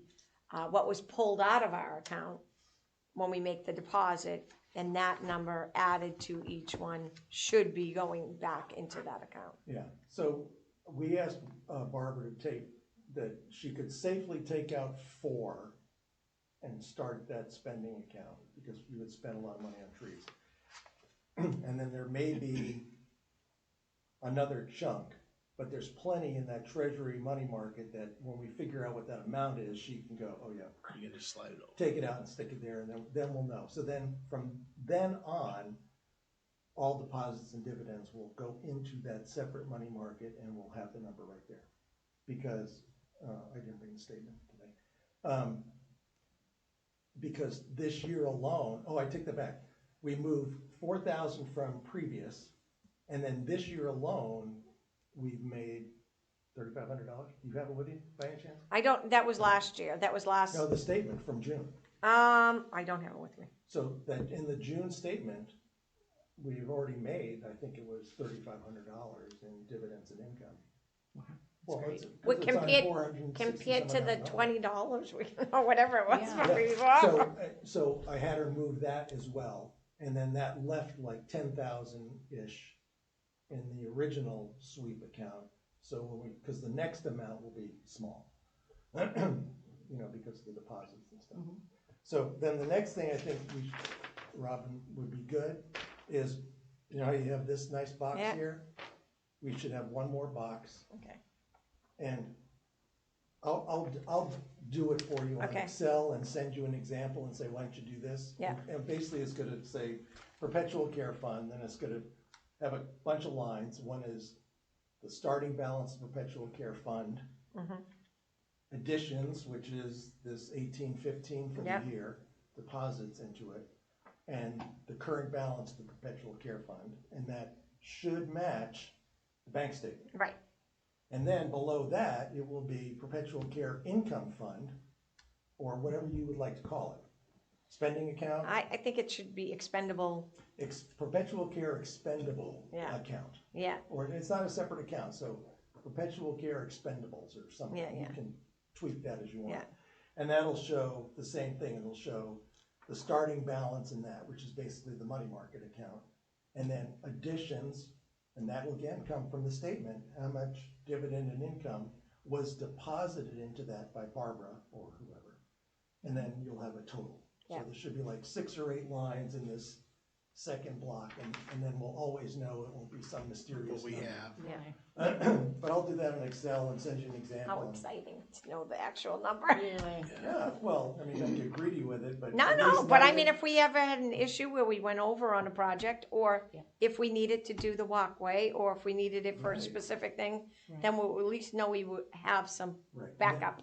S3: what was pulled out of our account when we make the deposit, and that number added to each one should be going back into that account.
S4: Yeah, so we asked Barbara that she could safely take out 4 and start that spending account, because we would spend a lot of money on trees. And then there may be another chunk, but there's plenty in that treasury money market that when we figure out what that amount is, she can go, oh yeah,
S1: You can just slide it over.
S4: take it out and stick it there, and then we'll know. So then, from then on, all deposits and dividends will go into that separate money market, and we'll have the number right there. Because, I didn't bring the statement today. Because this year alone, I take that back. We moved 4,000 from previous, and then this year alone, we've made $3,500. Do you have it with you, by any chance?
S3: I don't, that was last year,
S4: No, the statement from June.
S3: I don't have it with me.
S4: So that in the June statement, we've already made, I think it was $3,500 in dividends and income. Well, it's
S3: Well,
S4: on
S3: compared
S4: 460
S3: to the
S4: $700.
S3: $20, or whatever it was
S6: Yeah.
S3: from before.
S4: So I had her move that as well, and then that left like 10,000-ish in the original sweep account. So because the next amount will be small, because of the deposits and stuff. So then the next thing I think Robin, would be good is, how you have this nice box
S3: Yeah.
S4: here? We should have one more box.
S3: Okay.
S4: And I'll do it for you on
S3: Okay.
S4: Excel and send you an example and say, why don't you do this?
S3: Yeah.
S4: And basically it's gonna say perpetual care fund, then it's gonna have a bunch of lines. One is the starting balance of perpetual care fund. Additions, which is this 1815 for
S3: Yep.
S4: the year, deposits into it. and the current balance of the perpetual care fund, and that should match the bank statement.
S3: Right.
S4: And then below that, it will be perpetual care income fund, or whatever you would like to call it. Spending account,
S3: I think it should be expendable,
S4: perpetual care expendable
S3: Yeah.
S4: account.
S3: yeah,
S4: Or it's not a separate account, so perpetual care expendables or something.
S3: Yeah,
S4: You
S3: yeah.
S4: can tweak that as you want.
S3: Yeah.
S4: And that'll show the same thing, it'll show the starting balance in that, which is basically the money market account. And then additions, and that will again come from the statement, how much dividend and income was deposited into that by Barbara or whoever. And then you'll have a total. So
S3: Yeah.
S4: there should be like 6 or 8 lines in this second block, and then we'll always know it won't be some mysterious
S1: What we
S4: number.
S1: have.
S3: yeah.
S4: But I'll do that in Excel and send you an example.
S3: How exciting to know the actual number.
S6: Really?
S4: Yeah, well, I mean, don't get greedy with it, but.
S3: No,
S4: at
S3: no,
S4: least
S3: but
S4: now
S3: I
S4: you-
S3: mean, if we ever had an issue where we went over on a project, or
S6: Yeah.
S3: if we needed to do the walkway, or if we needed it for a
S4: Right.
S3: specific thing,
S6: Right.
S3: then we'll at least know we would have some
S4: Right.
S3: backup.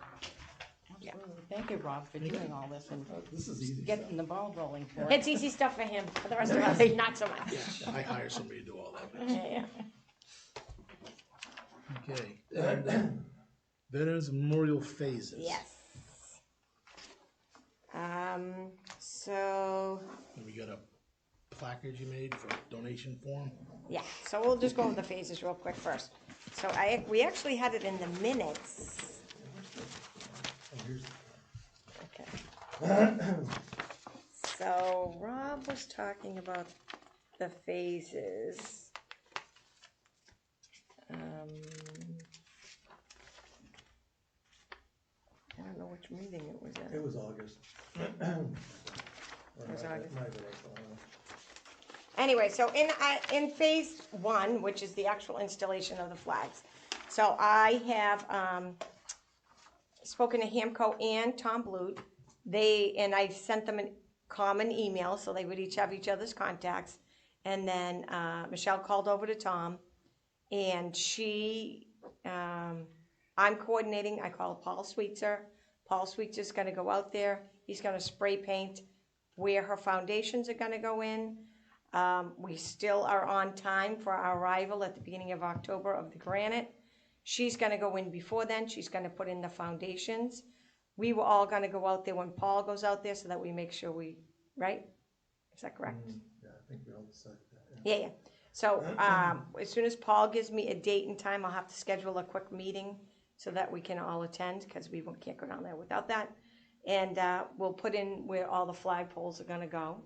S6: Absolutely. Thank you, Rob, for doing all this and
S4: This is easy stuff.
S6: getting the ball rolling for us.
S3: It's easy stuff for him, for the rest of us, not so much.
S1: Yeah, I hire somebody to do all that.
S3: Yeah,
S1: Okay, and Veterans Memorial Phases.
S3: yes. So,
S1: And we got a placard you made for donation form.
S3: yeah, so we'll just go over the phases real quick first. So we actually had it in the minutes.
S4: And here's-
S3: Okay. So Rob was talking about the phases. I don't know which meeting it was
S4: It
S3: in.
S4: was August.
S3: was August.
S4: August.
S3: Anyway, so in phase one, which is the actual installation of the flags, so I have spoken to Hamco and Tom Blute. And I sent them a common email, so they would each have each other's contacts. And then Michelle called over to Tom, and I'm coordinating. I call Paul Sweetser. Paul Sweetser's gonna go out there. He's gonna spray paint where her foundations are gonna go in. We still are on time for our arrival at the beginning of October of the granite. She's gonna go in before then. She's gonna put in the foundations. We were all gonna go out there when Paul goes out there, so that we make sure right? Is that correct?
S4: Yeah, I think we all decided that. Yeah.
S3: Yeah. So, as soon as Paul gives me a date and time, I'll have to schedule a quick meeting so that we can all attend, because we can't go down there without that. And, we'll put in where all the flagpoles are gonna go.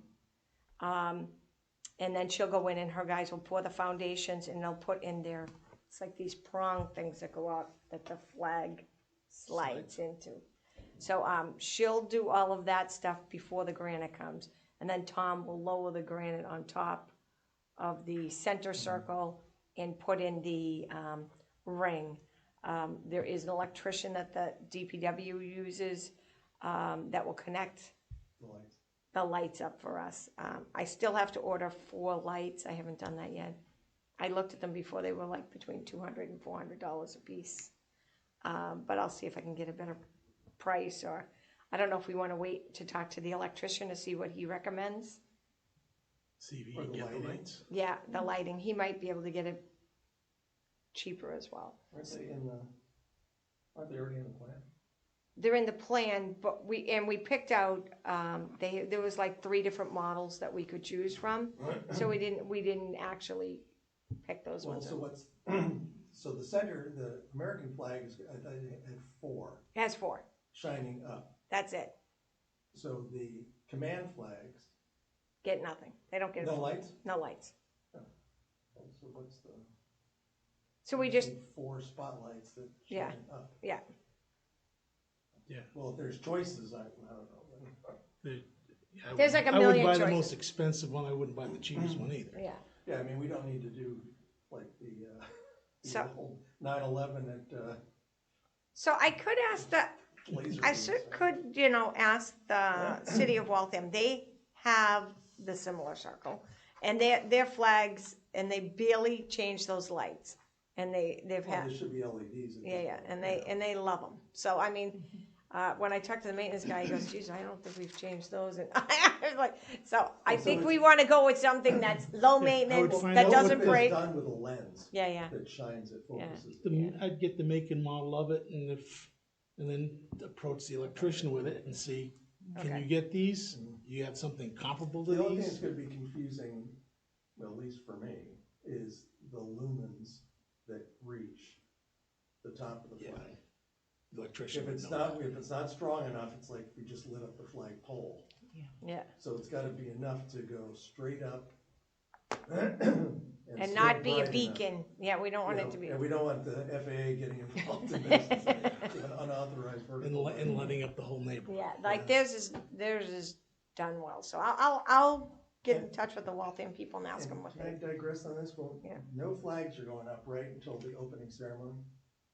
S3: And then she'll go in and her guys will pour the foundations, and they'll put in there, it's like these prong things that go out that the flag slides into. So, she'll do all of that stuff before the granite comes. And then Tom will lower the granite on top of the center circle and put in the ring. There is an electrician that the DPW uses that will connect
S4: The lights.
S3: the lights up for us. I still have to order 4 lights. I haven't done that yet. I looked at them before. They were like between $200 and $400 a piece. But I'll see if I can get a better price, or I don't know if we want to wait to talk to the electrician to see what he recommends.
S1: See if you
S4: For
S1: can
S4: the
S1: get the
S4: lighting?
S1: lights.
S3: Yeah, the lighting. He might be able to get it cheaper as well.
S4: Aren't they already in the plan?
S3: They're in the plan, but we picked out, there was like 3 different models that we could choose from. So we didn't actually pick those
S4: Well,
S3: ones.
S4: so what's, so the center, the American flag is, I thought it had 4
S3: It has 4.
S4: shining up.
S3: That's it.
S4: So the command flags,
S3: Get nothing. They don't get
S4: no lights?
S3: no lights.
S4: So what's the?
S3: So we just,
S4: need 4 spotlights that
S3: Yeah.
S4: shine up.
S3: yeah.
S1: Yeah.
S4: Well, if there's choices, I don't know.
S1: Yeah, I
S3: There's
S1: wouldn't-
S3: like a
S1: I wouldn't
S3: million
S1: buy the
S3: choices.
S1: most expensive one. I wouldn't buy the cheapest one either.
S3: Yeah.
S4: Yeah, I mean, we don't need to do like the
S3: So-
S4: old 9/11 at,
S3: So I could ask
S4: laser.
S3: I
S4: beams.
S3: could, ask the city of Waltham. They have the similar circle, and their flags, and they barely change those lights, and they've
S4: Well,
S3: had,
S4: there should be LEDs. at
S3: yeah,
S4: this
S3: yeah,
S4: point.
S3: and they love them. So I mean, when I talked to the maintenance guy, he goes, geez, I don't think we've changed those, and I was like, so I
S4: So
S3: think
S4: it's-
S3: we wanna go with something that's low maintenance,
S1: find
S3: that
S1: out
S3: doesn't
S1: what
S3: break.
S4: It's done with a lens
S3: Yeah, yeah,
S4: that shines, it
S3: Yeah.
S4: focuses.
S1: I'd get the make and model of it, and then approach the electrician with it and see, can
S3: Okay.
S1: you get these? You have something comparable to
S4: The only thing that's
S1: these?
S4: gonna be confusing, well, at least for me, is the lumens that reach the top of the
S1: Yeah.
S4: flag.
S1: The electrician
S4: If
S1: would
S4: it's
S1: know
S4: not,
S1: that.
S4: if it's not strong enough, it's like we just lit up the flag pole.
S3: yeah,
S4: So it's gotta be enough to go straight up.
S3: and
S4: still
S3: not be a
S4: bright enough.
S3: beacon, yeah, we don't want
S4: You
S3: it
S4: know,
S3: to be.
S4: And we don't want the FAA getting involved in this, it's like an unauthorized vertical.
S1: And lighting up the whole neighborhood.
S3: Yeah, like theirs is done well, so I'll get in touch with the Waltham people and ask them what
S4: Can I
S3: they,
S4: digress on this? Well,
S3: Yeah.
S4: no flags are going up right until the opening ceremony.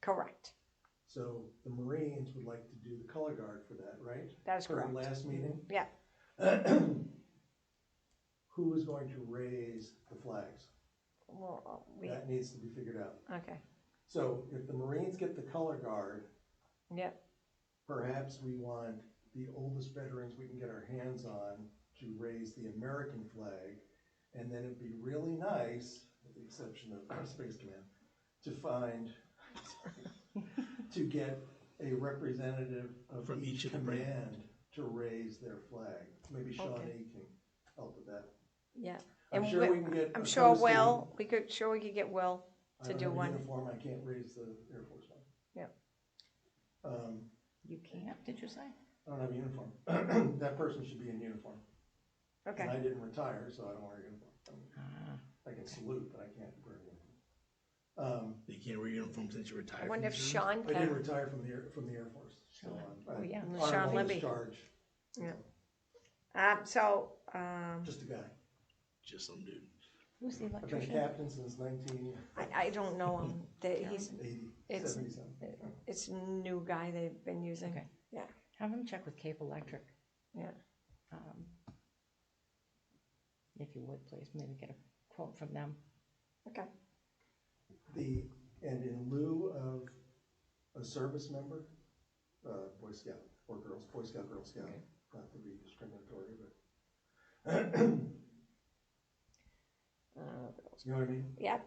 S3: correct,
S4: So the Marines would like to do the color guard for that, right?
S3: that is
S4: For the
S3: correct.
S4: last meeting?
S3: Yeah,
S4: Who is going to raise the flags?
S3: well,
S4: That needs to be figured out.
S3: okay,
S4: So if the Marines get the color guard,
S3: yeah,
S4: perhaps we want the oldest veterans we can get our hands on to raise the American flag. And then it'd be really nice, with the exception of Space Command, to find, to get a representative of
S1: From each
S4: each
S1: of the
S4: command to raise their flag. Maybe Shawnee
S3: Okay.
S4: can help with that.
S3: yeah.
S4: I'm
S3: And
S4: sure
S3: Wi-
S4: we can get.
S3: I'm
S4: a
S3: sure
S4: posting.
S3: Will, we could get Will
S4: I
S3: to
S4: don't
S3: do
S4: have a
S3: one.
S4: uniform, I can't raise the Air Force one.
S3: Yeah.
S6: You can't, did you say?
S4: I don't have a uniform. That person should be in uniform. And
S3: Okay,
S4: I didn't retire, so I don't wear a uniform.
S6: Ah,
S4: I can salute, but I can't wear a uniform.
S1: You can't wear uniform since you
S3: I
S1: retired.
S3: wonder if
S1: from the
S3: Sean
S4: I did
S3: can,
S4: retire from the Air Force, so
S6: Oh, yeah.
S4: I'm
S3: Sean
S4: honorable
S3: Libby.
S4: discharge.
S3: Yeah.
S4: Just a guy.
S1: Just some dude.
S6: who's the
S4: I've been a
S6: electrician?
S4: captain since 1980,
S3: I don't know him, he's, It's-
S4: 77.
S3: it's a new guy they've been using.
S6: Okay.
S3: Yeah.
S6: Have them check with Cape Electric.
S3: Yeah.
S6: If you would, please, maybe get a quote from them.
S3: Okay,
S4: And in lieu of a service member, Boy Scout or Girls, Boy Scout, Girl Scout, not to be discriminatory, but you know what I mean?
S3: yeah,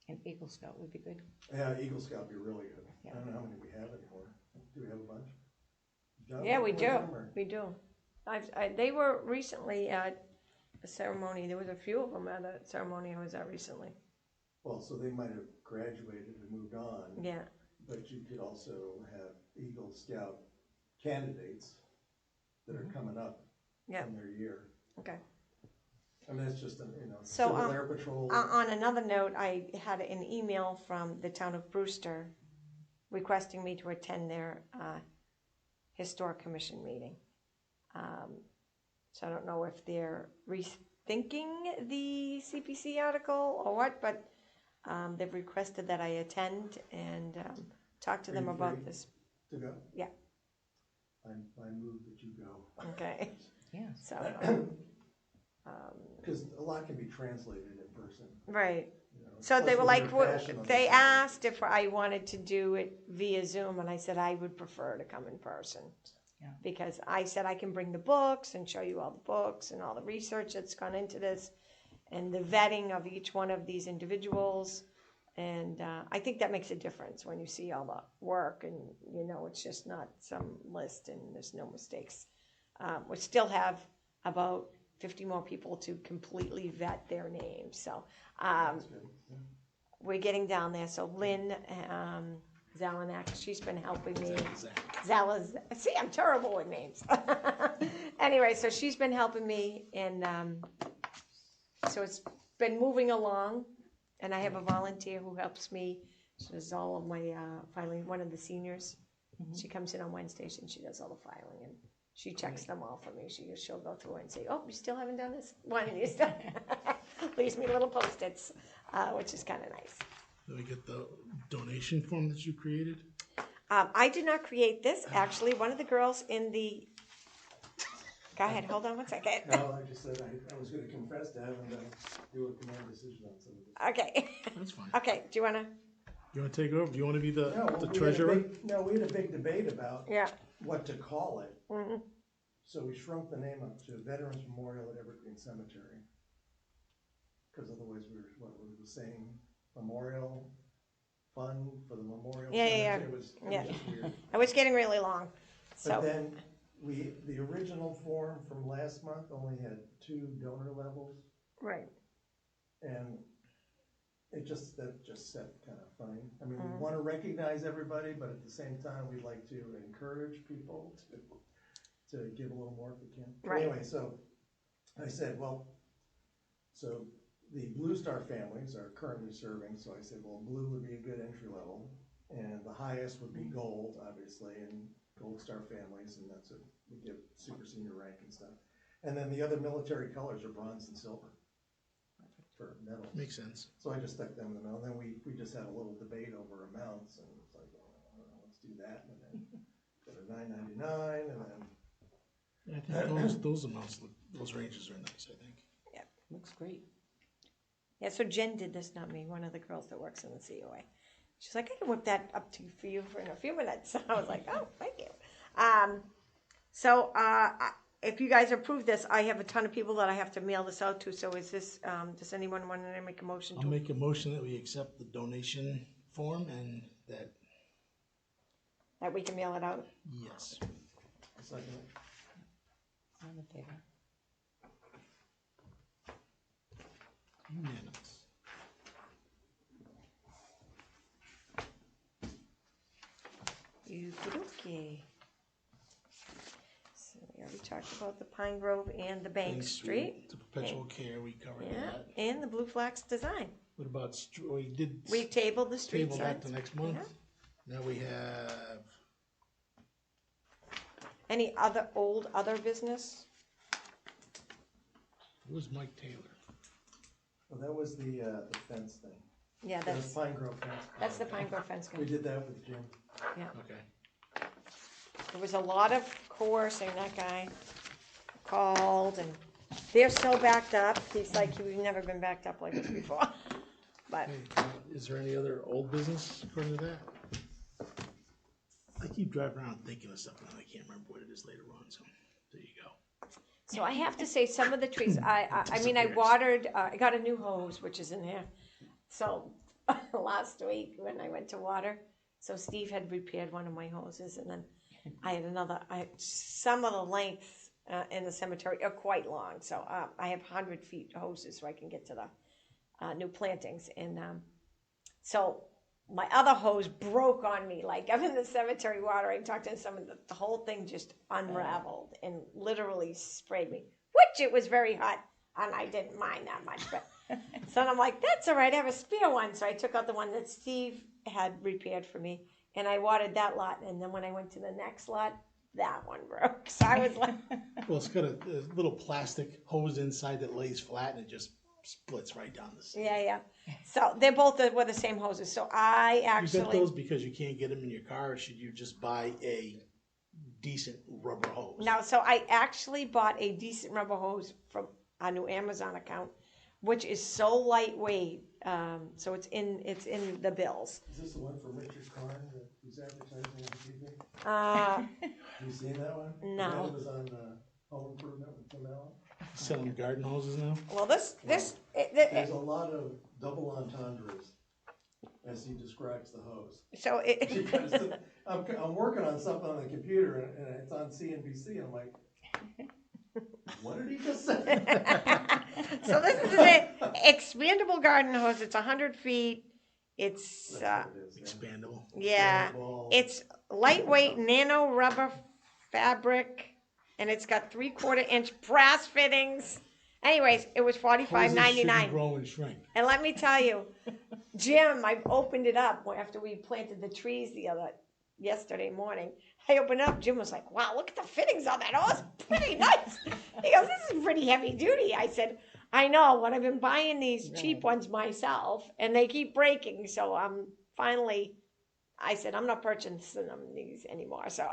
S6: An Eagle Scout would be good.
S4: Yeah, Eagle Scout would be really good.
S6: Yeah.
S4: I don't know how many we have anymore. Do we have a bunch? John,
S3: yeah, we
S4: what
S3: do,
S4: number?
S3: we do. They were recently at a ceremony, there was a few of them at a ceremony I was at recently.
S4: Well, so they might have graduated and moved on.
S3: Yeah,
S4: But you could also have Eagle Scout candidates that are coming up
S3: Yeah.
S4: in their year.
S3: okay.
S4: I mean, it's just,
S3: So,
S4: Civil Air Patrol.
S3: On another note, I had an email from the town of Brewster requesting me to attend their historic commission meeting. So I don't know if they're rethinking the CPC article or what, but they've requested that I attend and talk to
S4: Are
S3: them
S4: you
S3: about
S4: free?
S3: this.
S4: To go?
S3: Yeah.
S4: I move that you go.
S3: Okay,
S6: Yeah.
S3: so,
S4: Because a lot can be translated in person,
S3: right.
S4: you know.
S3: So they
S4: Plus
S3: were
S4: with
S3: like,
S4: your passion on
S3: they
S4: this
S3: asked if I wanted to do it via Zoom, and I said I would prefer to come in person.
S6: Yeah.
S3: Because I said I can bring the books and show you all the books and all the research that's gone into this, and the vetting of each one of these individuals. And I think that makes a difference when you see all the work and, you know, it's just not some list and there's no mistakes. We still have about 50 more people to completely vet their names, so.
S4: That's good. Yeah.
S3: We're getting down there. So Lynn Zelenak, she's been helping me. See, I'm terrible with names. Anyway, so she's been helping me, and so it's been moving along. And I have a volunteer who helps me. She does all of my filing. One of the seniors. She comes in on Wednesdays and she does all the filing, and she checks them all for me. She'll go through and say, "Oh, you still haven't done this one, and you still." Leaves me little post-its, which is kind of nice.
S1: Did we get the donation form that you created?
S3: I did not create this. Actually, one of the girls in the. Go ahead. Hold on one second.
S4: No, I just said I was gonna confess to having to do a command decision on some of this.
S3: Okay.
S1: That's fine.
S3: Okay. Do you want to?
S1: You wanna take over? Do you wanna be
S4: No,
S1: the
S4: we had a
S1: treasurer?
S4: we had a big debate about
S3: Yeah.
S4: what to call it.
S3: Mhm.
S4: So we shrunk the name up to Veterans Memorial at Evergreen Cemetery. Cause otherwise we were saying Memorial Fund for the Memorial
S3: Yeah,
S4: Cemetery.
S3: yeah,
S4: It was
S3: yeah.
S4: just weird.
S3: It was getting really long,
S4: But
S3: so,
S4: then the original form from last month only had 2 donor levels,
S3: right.
S4: and that just set kind of funny. I mean, we want to recognize everybody, but at the same time, we'd like to encourage people to give a little more if we can.
S3: Right.
S4: Anyway, so I said, well, so the Blue Star families are currently serving, so I said, well, blue would be a good entry level, and the highest would be gold, obviously, and Gold Star families, and that's we give super senior rank and stuff. And then the other military colors are bronze and silver for medals.
S1: Makes sense.
S4: So I just stuck them in the middle, and then we just had a little debate over amounts, and it's like, well, I don't know, let's do that, and then go to $9.99, and then
S1: I think those amounts, those ranges are nice, I think.
S6: Looks great.
S3: Yeah, so Jen did this, not me, one of the girls that works in the COA. She's like, I can whip that up to for you for in a few minutes. So I was like, oh, thank you. If you guys approve this, I have a ton of people that I have to mail this out to. So is this, does anyone want to make a motion
S1: I'll
S3: to?
S1: make a motion that we accept the donation form and that,
S3: That we can mail it out?
S1: yes.
S4: second.
S6: On the favor.
S1: Unanimous.
S3: Okey-dokey. So we already talked about the Pine Grove and the Bank Street.
S1: The perpetual care, we covered
S3: Yeah,
S1: that.
S3: and the Blue Flax design.
S1: What about, we did
S3: We tabled the street
S1: table that
S3: signs.
S1: to next month. Now we have,
S3: Any other business?
S1: who's Mike Taylor?
S4: Well, that was the fence thing.
S3: Yeah,
S4: That was
S3: that's,
S4: Pine Grove fence.
S3: that's the Pine Grove fence
S4: We
S3: guy.
S4: did that with Jim.
S3: Yeah,
S1: Okay.
S3: there was a lot of coercing. That guy called, and they're so backed up. He's like, we've never been backed up like this before. But
S1: Okay, is there any other old business according to that? I keep driving around thinking of something and I can't remember what it is later on, so there you go.
S3: so I have to say, some of the trees, I mean, I watered. I got a new hose, which is in here. So last week when I went to water, so Steve had repaired one of my hoses, and then I had another. Some of the lengths in the cemetery are quite long, so I have 100 feet hoses so I can get to the new plantings, and so my other hose broke on me. Like I'm in the cemetery watering, talked to someone, the whole thing just unraveled and literally sprayed me, which it was very hot, and I didn't mind that much, but. So I'm like, that's all right, I have a spare one. So I took out the one that Steve had repaired for me, and I watered that lot. And then when I went to the next lot, that one broke. So I was like,
S1: Well, it's got a little plastic hose inside that lays flat and it just splits right down the side.
S3: yeah. So they're both were the same hoses. So I
S1: You got
S3: actually,
S1: those because you can't get them in your car, or should you just buy a decent rubber hose?
S3: now, so I actually bought a decent rubber hose from a new Amazon account, which is so lightweight. So it's in the bills.
S4: Is this the one from Richard Karn that he's advertising on TV?
S3: Uh,
S4: Have you seen that one?
S3: No.
S4: The guy that was on Home Improvement with Tim Allen?
S1: Selling garden hoses now?
S3: well, this
S4: There's a lot of double entendres as he describes the hose.
S3: so it.
S4: Because I'm working on something on the computer and it's on CNBC and I'm like, what did he just say?
S3: So this is an expandable garden hose. It's 100 feet. It's
S4: That's what it is, yeah.
S1: Expandable.
S3: yeah,
S4: Expandable.
S3: it's lightweight nano rubber fabric, and it's got 3/4 inch brass fittings. Anyways, it was
S1: Hoses shouldn't
S3: $45.99.
S1: grow and shrink.
S3: And let me tell you, Jim, I opened it up after we planted the trees yesterday morning. I opened it up. Jim was like, "Wow, look at the fittings on that hose. Pretty nice." He goes, "This is pretty heavy duty." I said, "I know, but I've been buying these cheap ones myself, and they keep breaking. So I'm finally." I said, "I'm not purchasing these anymore." So,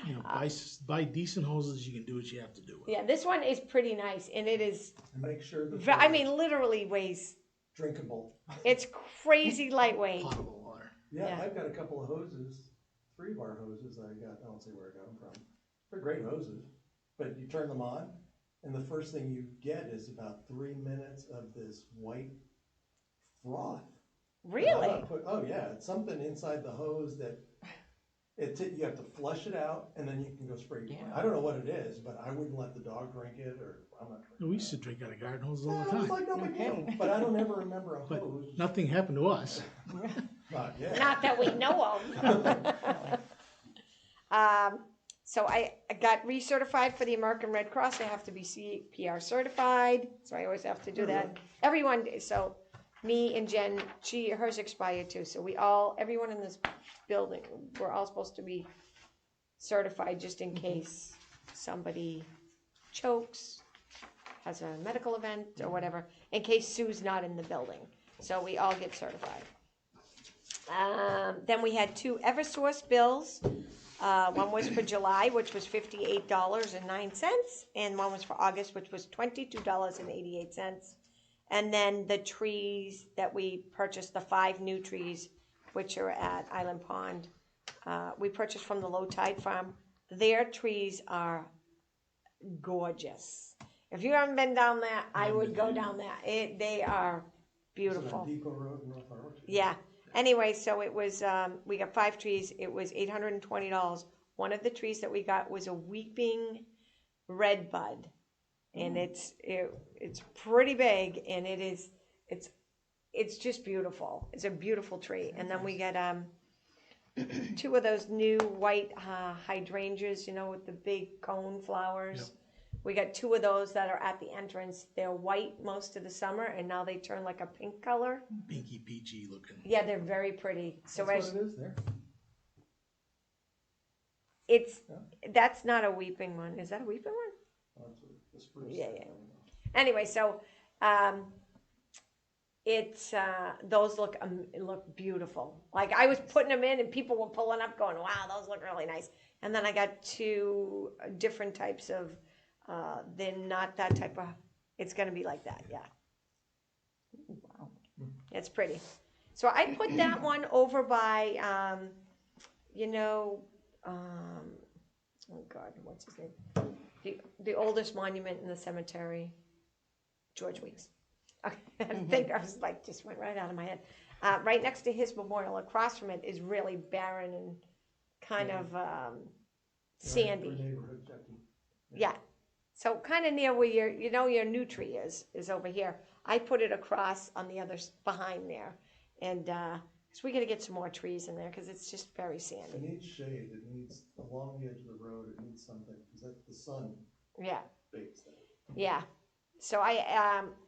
S1: You know, buy decent hoses. You can do what you have to do with.
S3: yeah, this one is pretty nice, and it is.
S4: And make sure that
S3: I
S4: they're
S3: mean, literally weighs.
S4: drinkable.
S3: It's crazy lightweight.
S1: Potable water.
S4: Yeah,
S3: Yeah.
S4: I've got a couple of hoses, 3 of our hoses I got, I won't say where I got them from. They're great hoses, but you turn them on, and the first thing you get is about 3 minutes of this white froth.
S3: Really?
S4: Oh yeah, it's something inside the hose that you have to flush it out, and then you can go spray.
S6: Yeah.
S4: I don't know what it is, but I wouldn't let the dog drink it, or I'm not drinking.
S1: We used to drink out of garden hoses all
S4: Yeah,
S1: the
S4: it was
S1: time.
S4: like no big
S6: Okay.
S4: deal, but I don't ever remember a
S1: But
S4: hose.
S1: nothing happened to us.
S4: Not yet.
S3: Not that we know of. So I got recertified for the American Red Cross. I have to be CPR certified, so I always have to do that. Everyone, so me and Jen, hers expired too. So everyone in this building, we're all supposed to be certified just in case somebody chokes, has a medical event or whatever, in case Sue's not in the building. So we all get certified. Then we had 2 Eversource bills. One was for July, which was $58.09, and one was for August, which was $22.88. And then the trees that we purchased, the 5 new trees, which are at Island Pond, we purchased from the Low Tide Farm. Their trees are gorgeous. If you haven't been down there, I would go down there. They are beautiful.
S4: Is it on Depot Road in North Harwich?
S3: Yeah. Anyway, so it was, we got 5 trees. It was $820. One of the trees that we got was a weeping red bud, and it's pretty big, and it's just beautiful. It's a beautiful tree. And then we got 2 of those new white hydrangeas, with the big cone flowers.
S1: Yep.
S3: We got 2 of those that are at the entrance. They're white most of the summer, and now they turn like a pink color.
S1: Pinky peachy looking.
S3: Yeah, they're very pretty. So
S4: That's what it is there.
S3: that's not a weeping one. Is that a weeping one?
S4: Oh, that's what the spruce.
S3: Yeah, yeah. Anyway, so those look beautiful. Like I was putting them in, and people were pulling up, going, "Wow, those look really nice." And then I got 2 different types of. They're not that type of. It's gonna be like that, yeah.
S6: Wow.
S3: It's pretty. So I put that one over by, oh God, what's his name? The oldest monument in the cemetery, George Weeks. Okay, I think I was like, just went right out of my head. Right next to his memorial, across from it is really barren and kind of sandy.
S4: Neighborhood, Jackie.
S3: Yeah. So kind of near where your new tree is over here. I put it across on the other behind there, and so we got to get some more trees in there because it's just very
S4: It
S3: sandy.
S4: needs shade, it needs, along the edge of the road, it needs something, because the sun
S3: Yeah,
S4: bakes that.
S3: yeah. So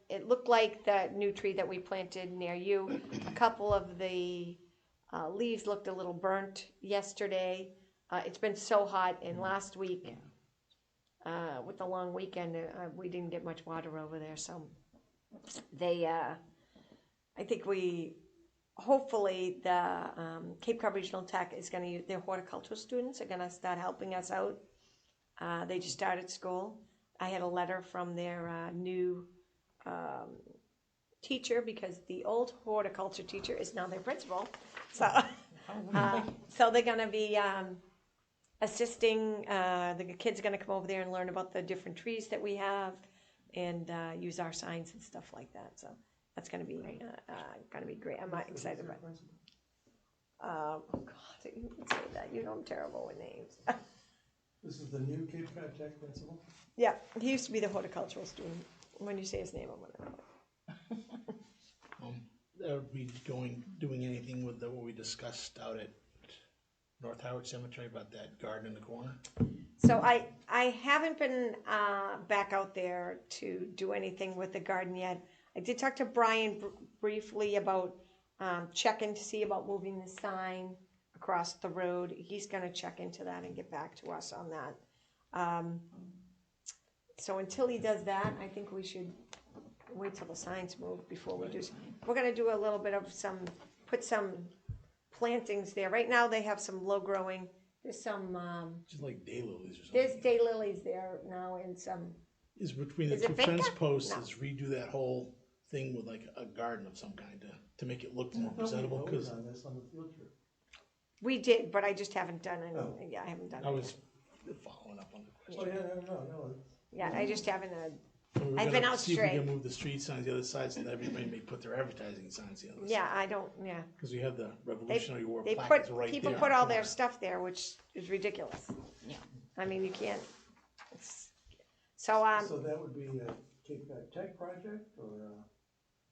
S3: it looked like the new tree that we planted near you. A couple of the leaves looked a little burnt yesterday. It's been so hot, and last week. With the long weekend, we didn't get much water over there, so I think hopefully the Cape Cod Regional Tech is going to use, their horticultural students are going to start helping us out. They just started school. I had a letter from their new teacher, because the old horticulture teacher is now their principal. So, so they're going to be assisting, the kids are going to come over there and learn about the different trees that we have and use our signs and stuff like that. So that's going to be great. I'm excited about it. Oh God, you can say that. You know I'm terrible with names.
S4: This is the new Cape Cod Tech principal?
S3: Yeah, he used to be the horticultural student. When you say his name, I'm going to know it.
S1: Are we doing anything with what we discussed out at North Harwich Cemetery about that garden in the corner?
S3: So I haven't been back out there to do anything with the garden yet. I did talk to Brian briefly about checking to see about moving the sign across the road. He's going to check into that and get back to us on that. So until he does that, I think we should wait till the signs move before we do. We're going to do a little bit of put some plantings there. Right now they have some low growing. There's some.
S1: Just like daylilies or something.
S3: There's daylilies there now, and some.
S1: Is between the
S3: Is it
S1: 2 fence
S3: Finca?
S1: posts,
S3: No.
S1: is redo that whole thing with like a garden of some kind to make it look more
S4: I thought we
S1: presentable,
S4: voted
S1: because
S4: on this on the field trip.
S3: We did, but I just haven't done it.
S4: Oh.
S3: Yeah, I haven't done
S1: I
S3: it.
S1: was following up on the
S4: Oh,
S1: question.
S4: yeah, no.
S3: Yeah, I just haven't,
S1: We were
S3: I've
S1: gonna
S3: been out
S1: see if we
S3: straight.
S1: can move the street signs the other side so that everybody may put their advertising signs the other side.
S3: yeah, I don't, yeah.
S1: Because we have the Revolutionary War
S3: They
S1: plaques
S3: put,
S1: right there.
S3: people put all their stuff there, which is ridiculous.
S6: Yeah.
S3: I mean, you can't. So,
S4: So that would be a Cape Cod Tech project, or,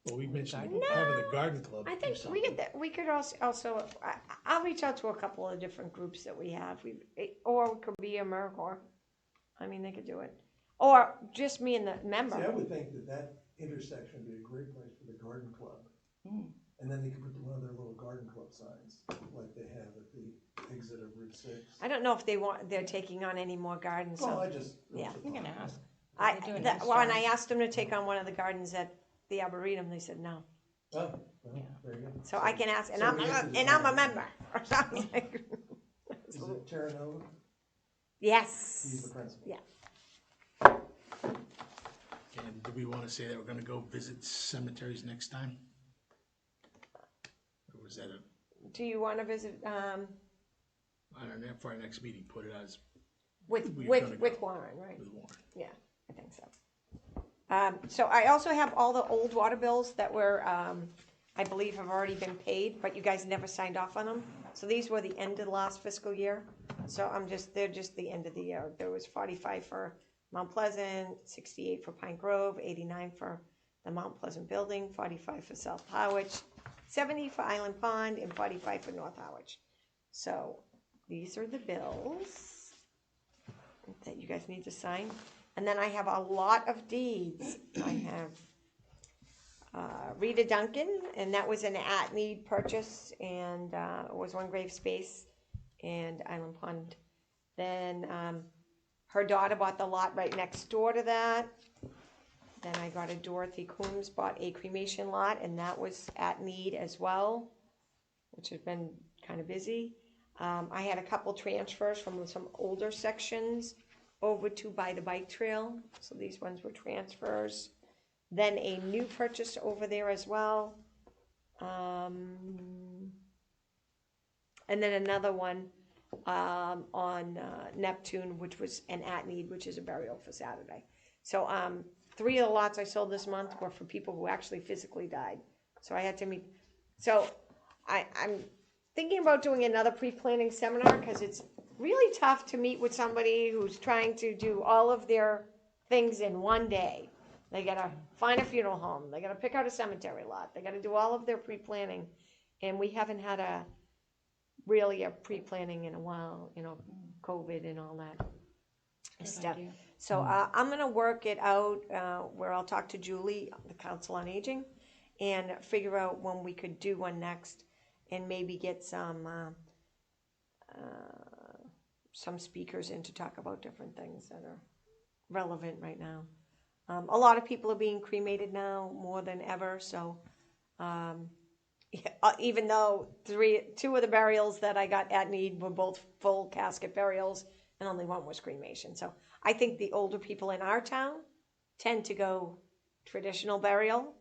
S1: Well, we mentioned
S3: No.
S1: having the garden club
S3: I
S1: do
S3: think
S1: something.
S3: we could also, I'll reach out to a couple of different groups that we have, or it could be AmeriCorps. I mean, they could do it. Or just me and the
S4: see, I
S3: member.
S4: would think that intersection would be a great place for the garden club.
S6: Mm.
S4: And then they could put one of their little garden club signs, like they have at the exit of Route 6.
S3: I don't know if they're taking on any more gardens,
S4: Well,
S3: so.
S4: I just.
S3: Yeah.
S6: You can ask.
S3: I,
S6: They do a
S3: that,
S6: nice
S3: well, and
S6: job.
S3: I asked them to take on one of the gardens at the Arboretum, they said no.
S4: Oh, well,
S6: Yeah.
S4: very good.
S3: So I can ask, and
S4: So
S3: I'm,
S4: we have to
S3: and I'm a
S4: decide.
S3: member. So I was like,
S4: Is it Terra Nova? He's
S3: yes,
S4: the principal.
S3: yeah.
S1: And do we want to say that we're gonna go visit cemeteries next time? Or was that
S3: Do you want to visit,
S1: I don't know, for our next meeting, put it as
S3: with
S1: We're gonna go.
S3: Warren, right?
S1: with Warren?
S3: Yeah, I think so. So I also have all the old water bills that were, I believe have already been paid, but you guys never signed off on them. So these were the end of the last fiscal year. So they're just the end of the year. There was 45 for Mount Pleasant, 68 for Pine Grove, 89 for the Mount Pleasant building, 45 for South Harwich, 70 for Island Pond, and 45 for North Harwich. So these are the bills that you guys need to sign. And then I have a lot of deeds. I have Rita Duncan, and that was an at-need purchase, and it was one grave space and Island Pond. Then her daughter bought the lot right next door to that. Then I got a Dorothy Coombs bought a cremation lot, and that was at need as well, which has been kind of busy. I had a couple transfers from some older sections over to by the bike trail. So these ones were transfers. Then a new purchase over there as well. And then another one on Neptune, which was an at-need, which is a burial for Saturday. So 3 of the lots I sold this month were for people who actually physically died. So I had to meet. So I'm thinking about doing another pre-planning seminar, because it's really tough to meet with somebody who's trying to do all of their things in one day. They gotta find a funeral home, they gotta pick out a cemetery lot, they gotta do all of their pre-planning. And we haven't had a pre-planning in a while, COVID and all that stuff.
S6: idea.
S3: So I'm gonna work it out where I'll talk to Julie, the Council on Aging, and figure out when we could do one next, and maybe get some speakers in to talk about different things that are relevant right now. A lot of people are being cremated now more than ever, so even though 2 of the burials that I got at need were both full casket burials, and only one was cremation. So I think the older people in our town tend to go traditional burial.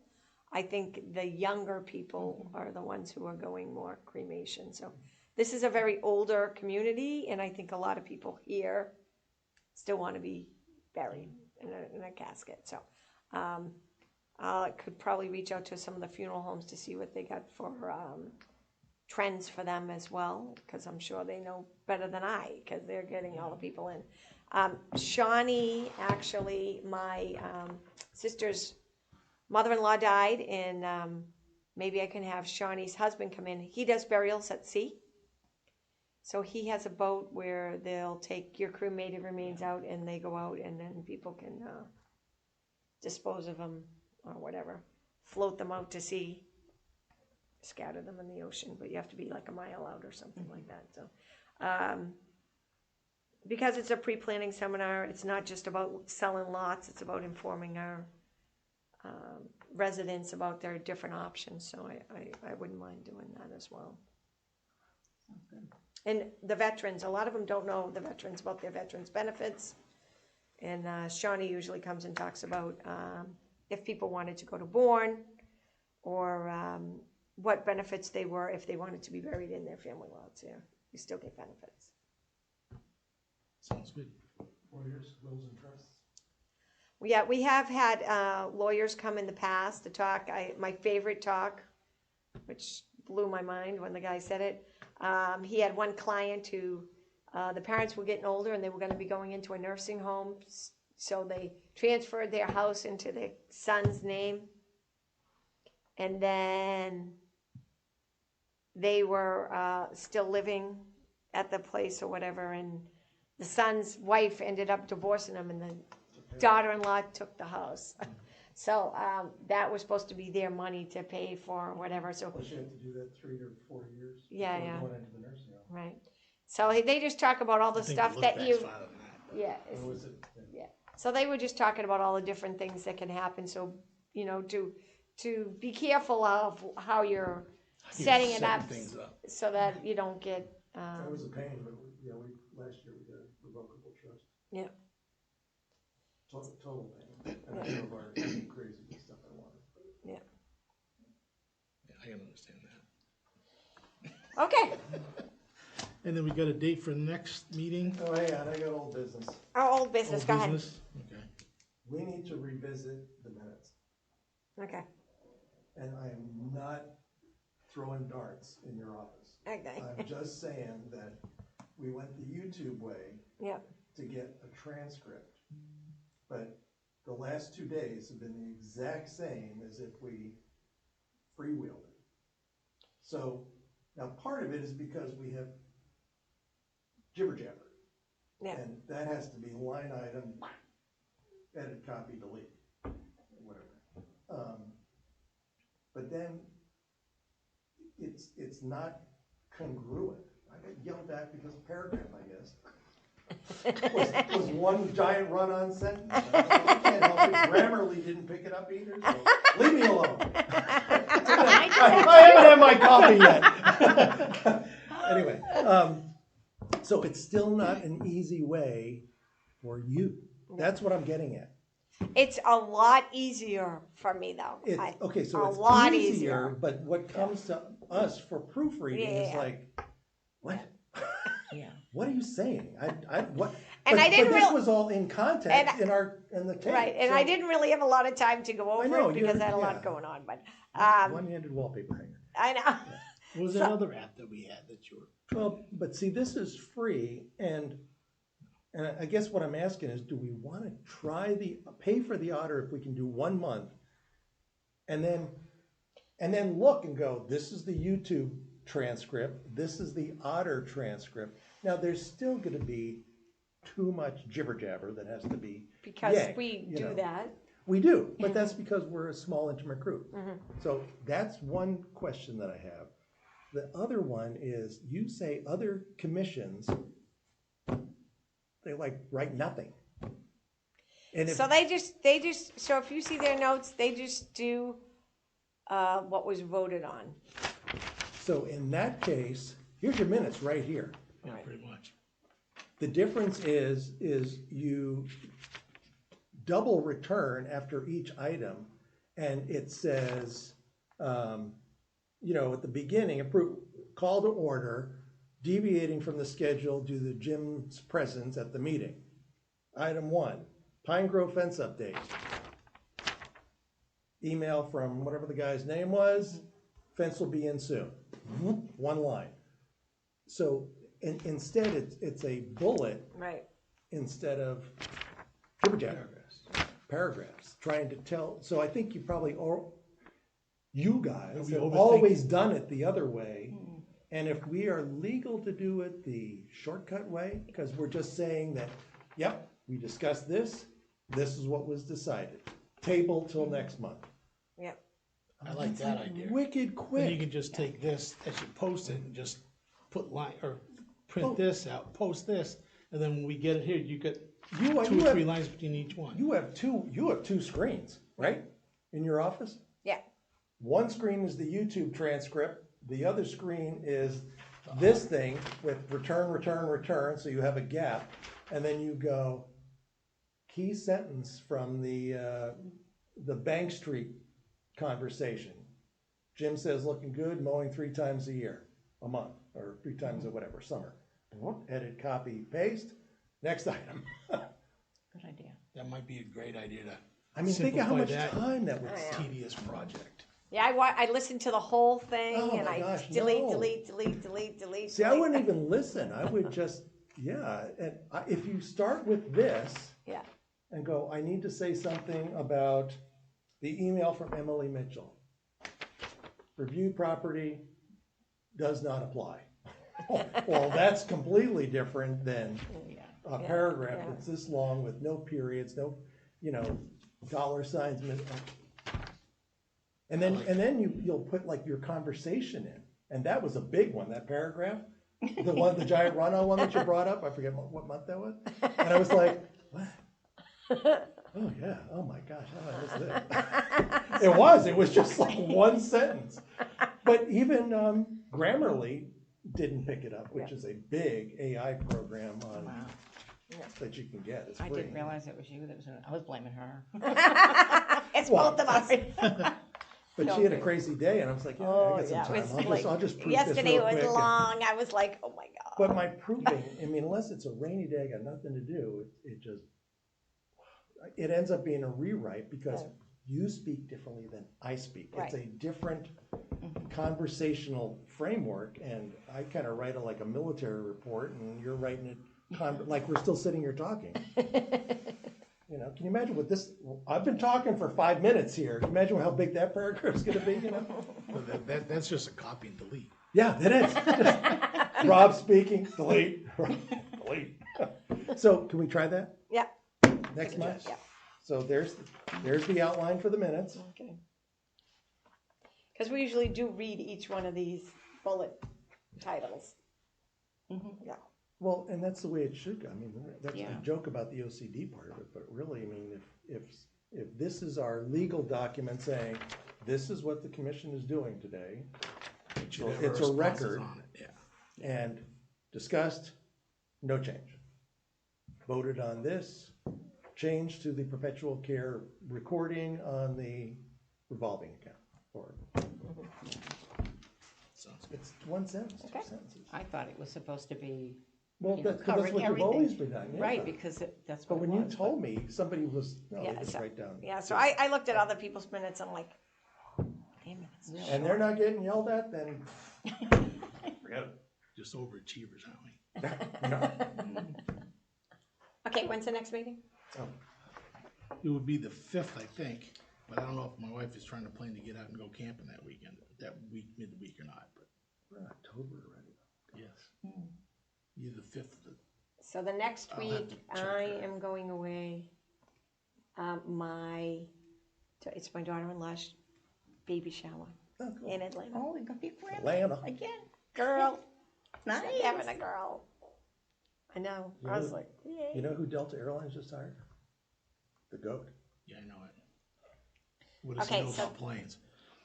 S3: I think the younger people are the ones who are going more cremation. So this is a very older community, and I think a lot of people here still want to be buried in a casket. So I could probably reach out to some of the funeral homes to see what they got for trends for them as well, because I'm sure they know better than I, because they're getting all the people in. Shawnee, actually, my sister's mother-in-law died, and maybe I can have Shawnee's husband come in. He does burials at sea. So he has a boat where they'll take your cremated remains out, and they go out, and then people can dispose of them or whatever, float them out to sea, scatter them in the ocean, but you have to be like a mile out or something like that. So because it's a pre-planning seminar, it's not just about selling lots, it's about informing our residents about their different options. So I wouldn't mind doing that as well.
S6: Sounds good.
S3: And the veterans, a lot of them don't know the veterans about their veterans benefits. And Shawnee usually comes and talks about if people wanted to go to Bourne, or what benefits they were if they wanted to be buried in their family lots. Yeah, you still get benefits.
S1: Sounds good.
S4: Lawyers, wills and trusts.
S3: Yeah, we have had lawyers come in the past to talk. My favorite talk, which blew my mind when the guy said it. He had one client who the parents were getting older and they were going to be going into a nursing home, so they transferred their house into their son's name, and then they were still living at the place or whatever, and the son's wife ended up divorcing him, and the daughter-in-law took the house. So that was supposed to be their money to pay for whatever. So
S4: Plus you have to do that 3 or 4 years.
S3: Yeah,
S4: before
S3: yeah.
S4: Going into the nursing home.
S3: right. So they just talk about all the
S1: I think
S3: stuff
S1: the
S3: that
S1: look
S3: you.
S1: back's farther than that, but-
S3: Yeah.
S4: Or was it?
S3: Yeah. So they were just talking about all the different things that can happen. So, you know, to be careful of how you're setting it up
S1: things up.
S3: so that you don't get.
S4: That was a pain, but last year we did a revocable trust.
S3: Yeah.
S4: Total pain. And I drove our crazy with stuff I wanted.
S1: Yeah, I can understand that.
S3: Okay.
S1: And then we got a date for the next meeting?
S4: Oh, hang on, I got old business.
S3: Our old business.
S1: Old
S3: Go ahead.
S1: business? Okay.
S4: We need to revisit the minutes.
S3: Okay.
S4: And I am not throwing darts in your office.
S3: Okay.
S4: I'm just saying that we went the YouTube way
S3: Yep.
S4: to get a transcript. But the last 2 days have been the exact same as if we freewheeled it. So now part of it is because we have jibber jabber.
S3: Yeah.
S4: And that has to be line item, edit, copy, delete, whatever. But then it's not congruent. I got yelled at because of paragraph, I guess. was one giant run-on sentence. I can't help it. Grammarly didn't pick it up either, so leave me alone. I haven't had my coffee yet. Anyway, so it's still not an easy way for you. That's what I'm getting at.
S3: It's a lot easier for me though.
S4: Okay, so
S3: a
S4: it's
S3: lot
S4: easier,
S3: easier.
S4: but what comes to us for proofreading is
S3: Yeah.
S4: like, what?
S6: Yeah.
S4: What are you saying? What?
S3: And
S4: but,
S3: I didn't
S4: but this
S3: real-
S4: was all in context
S3: and-
S4: in the tape.
S3: Right, and
S4: so
S3: I didn't really have a lot of time to go over
S4: know,
S3: it because I had a
S4: yeah.
S3: lot going on, but
S4: one-handed wallpaper hanger.
S3: I know.
S1: What was that other app that we had that you were?
S4: Well, but see, this is free, and I guess what I'm asking is, do we want to pay for the auditor if we can do 1 month, and then look and go, this is the YouTube transcript, this is the otter transcript. Now, there's still going to be too much jibber jabber that has to be
S3: Because
S4: yanked,
S3: we
S4: you
S3: do
S4: know.
S3: that.
S4: We do, but that's because we're a small, intimate group. So that's one question that I have. The other one is, you say other commissions, they like write nothing. And if,
S3: So so if you see their notes, they just do what was voted on.
S4: so in that case, here's your minutes right here.
S1: Yeah, pretty much.
S4: The difference is you double return after each item, and it says, at the beginning, approve, call to order, deviating from the schedule due to Jim's presence at the meeting. Item 1, Pine Grove fence update. Email from whatever the guy's name was, fence will be in soon. One line. So instead, it's a bullet
S3: Right.
S4: instead of jibber jabber. Paragraphs, trying to tell. So I think you probably, you guys have always done it the other way. And if we are legal to do it the shortcut way, because we're just saying that, yep, we discussed this is what was decided. Table till next month.
S3: Yep.
S1: I like
S4: It's
S1: that idea.
S4: Wicked quick.
S1: Then you can just take this as you post it and just put print this out, post this, and then when we get it here, you get two or three lines between each one.
S4: You have two screens, right? In your office?
S3: Yeah.
S4: One screen is the YouTube transcript. The other screen is this thing with return, so you have a gap. And then you go key sentence from the the Bank Street conversation. Jim says looking good, mowing 3 times a month, or 3 times a whatever, summer. Edit, copy, paste, next item.
S6: Good idea.
S1: That might be a great idea to.
S4: I mean, think of how much
S1: simplify that
S4: time that would save.
S1: tedious project.
S3: Yeah, I listened to the whole thing
S4: Oh
S3: and
S4: my
S3: I
S4: gosh,
S3: delete,
S4: no.
S3: delete.
S4: See, I wouldn't even listen. I would just, and if you start with this
S3: Yeah,
S4: and go, I need to say something about the email from Emily Mitchell. Review property does not apply. Well, that's completely different than
S6: Yeah.
S4: a paragraph that's this long with no periods, no, dollar signs. And then you'll put like your conversation in. And that was a big one, that paragraph. The giant run-on one that you brought up. I forget what month that was. And I was like, what? Oh yeah, oh my gosh, how did I miss this? It was just like one sentence. But even Grammarly didn't pick it up, which is a big AI program
S6: Wow.
S4: that you can get. It's
S6: I
S4: free.
S6: didn't realize it was you that was, I was blaming her.
S3: it's
S4: Well,
S3: both of us.
S4: But she had a crazy day, and I was like, yeah, I got some
S3: it was
S4: time.
S3: like,
S4: I'll just proof
S3: yesterday
S4: this real
S3: was
S4: quick.
S3: long. I was like, oh my God.
S4: But my proofing, I mean, unless it's a rainy day, I got nothing to do, it ends up being a rewrite because you speak differently than I speak. It's a different conversational framework, and I kind of write it like a military report, and you're writing it like we're still sitting here talking. Can you imagine what this? I've been talking for 5 minutes here. Can you imagine how big that paragraph's going to be?
S1: Well, that's just a copy and delete.
S4: Yeah, it is. Just Rob speaking, delete, delete. So can we try that
S3: Yeah.
S4: next month?
S3: Yeah.
S4: So there's the outline for the minutes.
S3: Okay. Because we usually do read each one of these bullet titles. Yeah.
S4: Well, and that's the way it should go. I mean, that's
S6: Yeah.
S4: the joke about the OCD part of it, but really, I mean, if this is our legal document saying, this is what the commission is doing today,
S1: Should have
S4: it's a
S1: responses
S4: record,
S1: on it, yeah.
S4: and discussed, no change. Voted on this, change to the perpetual care recording on the revolving account. Or
S1: Sounds good.
S4: it's one sentence,
S3: Okay.
S4: 2 sentences.
S6: I thought it was supposed to be,
S4: Well,
S6: you know,
S4: that's
S6: covering
S4: what you've
S6: everything.
S4: always been done, yeah.
S6: Right, because that's
S4: But
S6: what it
S4: when you
S6: was,
S4: told me, somebody was, no,
S3: Yeah,
S4: they just
S3: so-
S4: write down.
S3: Yeah, so I looked at other people's minutes. I'm like, damn it. It's
S4: And they're not getting yelled at, then forget it.
S1: Just overachievers, aren't we?
S3: Okay, when's the next meeting?
S1: It would be the 5th, I think, but I don't know if my wife is trying to plan to get out and go camping that week, midweek or not, but
S4: We're in October already.
S1: yes. Either the 5th or
S3: So the next
S1: I'll have
S3: week,
S1: to check
S3: I
S1: her.
S3: am going away. It's my daughter-in-law's baby shower
S4: Oh, cool.
S3: in Atlanta.
S6: oh, we're gonna be friends
S4: Atlanta.
S6: again.
S3: Girl,
S6: Nice.
S3: she's having a girl. I know.
S4: You
S3: I was
S4: know-
S3: like, yay.
S4: You know who Delta Airlines just hired? The GOAT.
S1: yeah, I know it. What does
S3: Okay,
S1: he know
S3: so-
S1: about planes?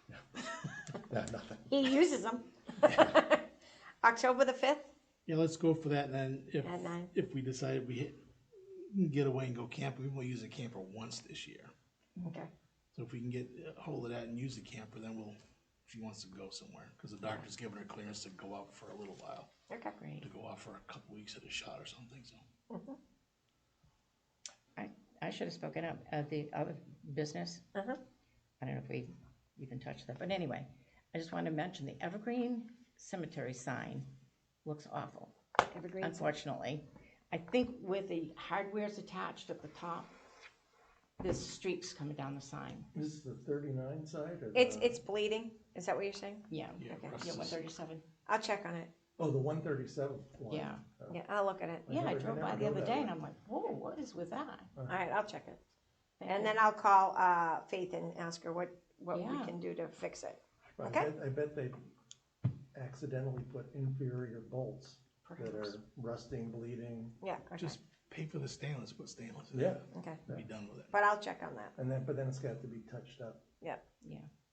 S4: Yeah, nothing.
S3: He uses them. October the 5th
S1: Yeah, let's go for that, and then
S3: at 9.
S1: if we decide we can get away and go camping, we won't use a camper once this year.
S3: Okay.
S1: So if we can get a hold of that and use the camper, then she wants to go somewhere, because the doctor's giving her clearance to go out for a little while,
S3: Okay.
S6: Great.
S1: to go out for a couple weeks at a shot or something, so.
S6: I should have spoken up. The other business,
S3: Uh-huh.
S6: I don't know if we even touched that, but anyway, I just wanted to mention the Evergreen Cemetery sign looks awful,
S3: Evergreen.
S6: unfortunately. I think where the hardware's attached at the top, there's streaks coming down the sign.
S4: This is the 39 side? Or
S3: It's bleeding. Is that what you're saying?
S6: Yeah,
S1: Yeah,
S3: Okay.
S1: Russ
S6: yeah,
S1: is-
S6: 137,
S3: I'll check on it.
S4: Oh, the 137 one.
S6: yeah.
S3: Yeah, I'll look at it.
S6: Yeah, I
S4: never-
S6: drove
S4: I
S6: by
S4: never
S6: the
S4: go
S6: other
S4: that
S6: day
S4: way.
S6: and I'm like, whoa, what is with that?
S3: All right, I'll check it.
S6: Thank
S3: And
S6: you.
S3: then I'll call Faith and ask her what we
S6: Yeah.
S3: can do to fix it.
S4: I
S3: Okay.
S4: bet- I bet they accidentally put inferior bolts that
S6: Perhaps.
S4: are rusting, bleeding.
S3: Yeah, okay.
S1: Just pay for the stainless, put stainless in
S4: Yeah.
S1: it,
S3: Okay.
S1: and be done with it.
S3: But I'll check on that.
S4: But then it's got to be touched up.
S6: Yeah,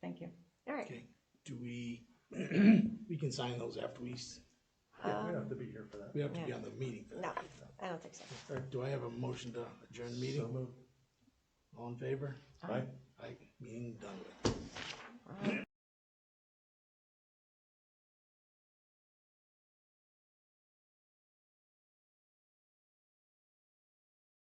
S6: thank you.
S3: All right.
S1: Okay, do we, we can sign those after
S4: Yeah, we don't have to be here for that.
S1: we have to be
S3: Yeah.
S1: on the meeting for that.
S3: No, I don't think so.
S1: All right, do I have a motion to adjourn the
S4: So
S1: meeting?
S4: moved.
S1: All in favor?
S4: Aye.
S1: Meeting done with.